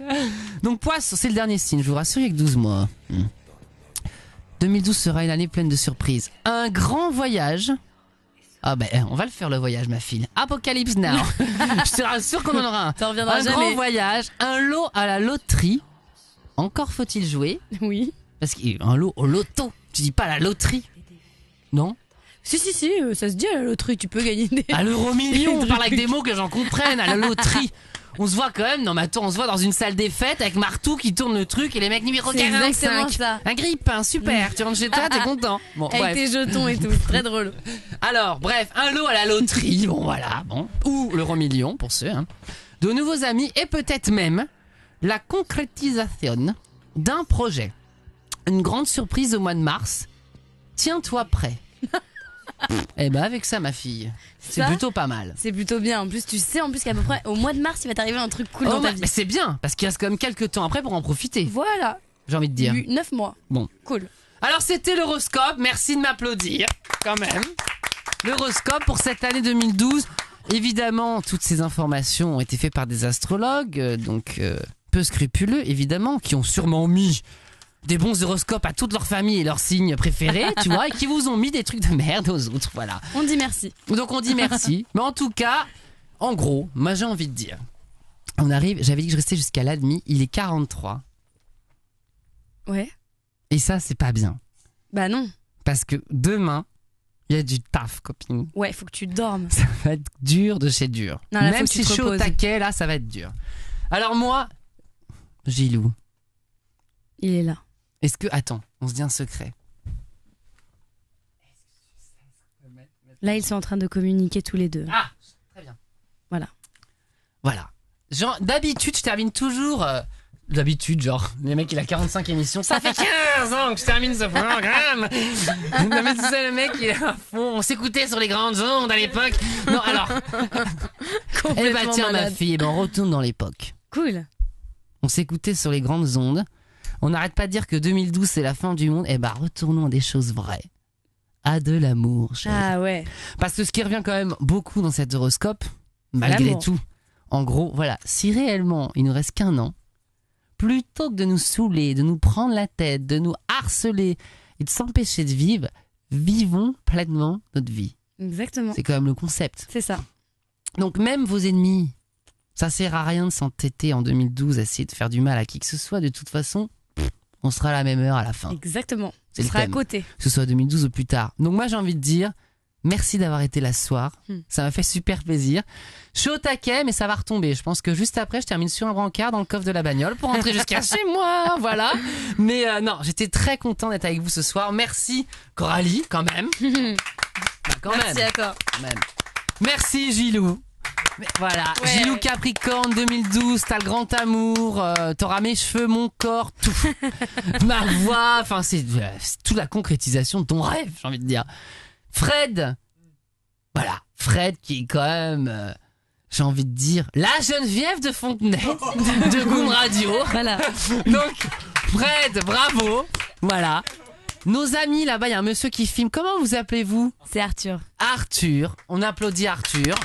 Donc, Poisson, c'est le dernier signe. Je vous rassure, il n'y a que 12 mois. 2012 sera une année pleine de surprises. Un grand voyage. Ah ben, on va le faire le voyage, ma fille. Apocalypse Now. Je te rassure qu'on en aura un. Ça reviendra Un jamais. grand voyage, un lot à la loterie. Encore faut-il jouer. Oui. Parce qu'un lot au loto. Tu dis pas la loterie. Non? Si, ça se dit à la loterie, tu peux gagner des. À l'euro-million, on Des parle avec trucs. des mots que j'en comprenne. À la loterie. On se voit quand même, non mais attends, on se voit dans une salle des fêtes avec Martou qui tourne le truc et les mecs numéro C'est 45. exactement ça. Un grippin, super. Tu rentres chez toi, t'es content. Bon, Avec bref. tes jetons et tout, c'est très drôle. Alors, bref, un lot à la loterie, bon voilà, bon. Ou l'euro-million pour ceux, hein. De nouveaux amis et peut-être même la concrétisation d'un projet. Une grande surprise au mois de mars. Tiens-toi prêt. Eh ben avec ça, ma fille, c'est Ça, plutôt pas mal. C'est plutôt bien. En plus, tu sais en plus qu'à peu près au mois de mars, il va t'arriver un truc cool dans ta vie. Mais c'est bien, parce qu'il reste quand même quelques temps après pour en profiter, Voilà. j'ai envie de dire. 9 mois. Bon. Cool. Alors c'était l'horoscope, merci de m'applaudir, quand même. L'horoscope pour cette année 2012. Évidemment, toutes ces informations ont été faites par des astrologues, donc peu scrupuleux, évidemment, qui ont sûrement mis des bons horoscopes à toute leur famille et leurs signes préférés, tu vois, et qui vous ont mis des trucs de merde aux autres, voilà. On dit merci. Donc on dit merci, mais en tout cas, en gros, moi j'ai envie de dire, on arrive, j'avais dit que je restais jusqu'à la demi, il est 43, Ouais. et ça c'est pas bien, Bah non. parce que demain, il y a du taf, copine. Ouais, faut que tu dormes. Ça va être dur de chez dur. Non, là, Même faut que si tu te je suis au reposes. taquet, là, ça va être dur. Alors moi, Gilou, Il est là. est-ce que... Attends, on se dit un secret. Là, ils sont en train de communiquer tous les deux. Ah, très bien. Voilà. Genre, d'habitude, je termine toujours... D'habitude, genre, le mec, il a 45 émissions. Ça fait 15 ans que je termine ce programme. Non, mais tu sais, le mec, il est à fond. On s'écoutait sur les grandes ondes à l'époque. Non, alors... Eh bah tiens, ma malade. fille, eh ben, on retourne dans l'époque. Cool. On s'écoutait sur les grandes ondes. On n'arrête pas de dire que 2012 c'est la fin du monde. Eh ben retournons à des choses vraies. à de l'amour. Chérie. Ah ouais. Parce que ce qui revient quand même beaucoup dans cet horoscope, malgré L'amour. tout, en gros, voilà, si réellement il nous reste qu'un an, plutôt que de nous saouler, de nous prendre la tête, de nous harceler et de s'empêcher de vivre, vivons pleinement notre vie. Exactement. C'est quand même le concept. C'est ça. Donc même vos ennemis, ça sert à rien de s'entêter en 2012 à essayer de faire du mal à qui que ce soit. De toute façon, on sera à la même heure à la fin. Exactement. C'est Ce le sera à thème. côté. Que ce soit 2012 ou plus tard. Donc moi j'ai envie de dire merci d'avoir été là ce soir. Ça m'a fait super plaisir. Je suis au taquet mais ça va retomber. Je pense que juste après je termine sur un brancard dans le coffre de la bagnole pour rentrer jusqu'à chez moi. Voilà. Mais non, j'étais très content d'être avec vous ce soir. Merci Coralie quand même. Bah, quand Merci même. à toi. Quand même. Merci Gilou. Mais voilà, Ouais, Gilou ouais. Capricorne 2012, t'as le grand amour, t'auras mes cheveux, mon corps, tout. Ma voix, enfin c'est toute la concrétisation de ton rêve, j'ai envie de dire. Fred, voilà, Fred qui est quand même, j'ai envie de dire, la Geneviève de Fontenay de Goom Radio. Voilà. Donc, Fred, bravo, voilà. Nos amis là-bas, il y a un monsieur qui filme, comment vous appelez-vous ? C'est Arthur. Arthur, on applaudit Arthur,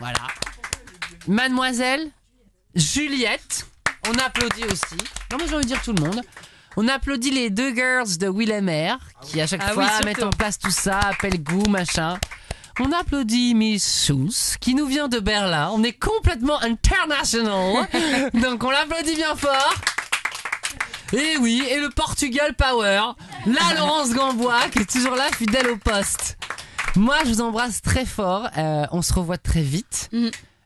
voilà. Mademoiselle Juliette, on applaudit aussi. Non mais j'ai envie de dire tout le monde. On applaudit les deux girls de Willemer qui à chaque Ah fois oui, surtout. mettent en place tout ça, appellent goût, machin. On applaudit Miss Schuss qui nous vient de Berlin. On est complètement international. Donc on l'applaudit bien fort. Et oui, et le Portugal Power. La Laurence Gambois qui est toujours là, fidèle au poste. Moi, je vous embrasse très fort. On se revoit très vite.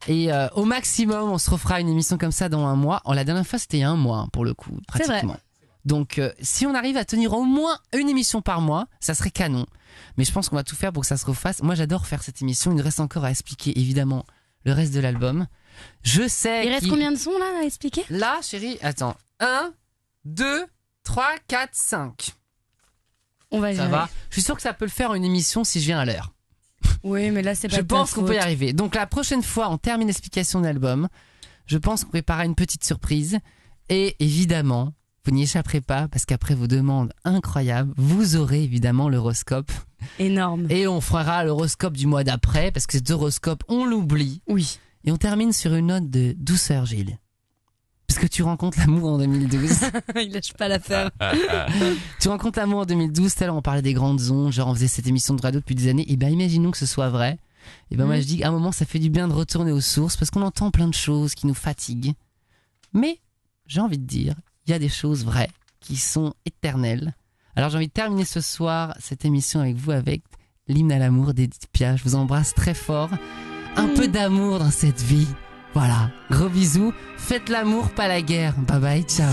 Et au maximum, on se refera une émission comme ça dans un mois. La dernière fois, c'était il y a un mois, pour le coup, C'est pratiquement. vrai. Donc, si on arrive à tenir au moins une émission par mois, ça serait canon. Mais je pense qu'on va tout faire pour que ça se refasse. Moi, j'adore faire cette émission. Il nous reste encore à expliquer, évidemment, le reste de l'album. Je sais Il reste combien de sons là à expliquer ? Là, chérie, attends. 1, 2, 3, 4, 5. On va Ça gérer. va. Je suis sûr que ça peut le faire une émission si je viens à l'heure. Oui, mais là c'est pas Je de ta pense qu'on peut y faute. arriver. Donc la prochaine fois, on termine l'explication d'album. Je pense qu'on préparera une petite surprise. Et évidemment, vous n'y échapperez pas parce qu'après vos demandes incroyables, vous aurez évidemment l'horoscope. Énorme. Et on fera l'horoscope du mois d'après parce que cet horoscope, on l'oublie. Oui. Et on termine sur une note de douceur, Gilles. Parce que tu rencontres l'amour en 2012. Il lâche pas l'affaire. Tu rencontres l'amour en 2012, tout à l'heure on parlait des grandes ondes, genre on faisait cette émission de radio depuis des années, et ben imaginons que ce soit vrai. Et ben moi je dis qu'à un moment ça fait du bien de retourner aux sources parce qu'on entend plein de choses qui nous fatiguent. Mais j'ai envie de dire, il y a des choses vraies qui sont éternelles. Alors j'ai envie de terminer ce soir cette émission avec vous avec l'hymne à l'amour d'Edith Piaf. Je vous embrasse très fort. Un peu d'amour dans cette vie. Voilà, gros bisous. Faites l'amour, pas la guerre. Bye bye, ciao.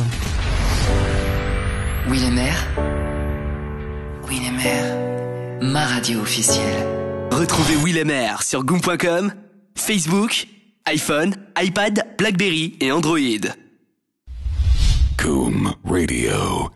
Willemer, ma radio officielle. Retrouvez Willemer sur goom.com, Facebook, iPhone, iPad, BlackBerry et Android. Goom Radio.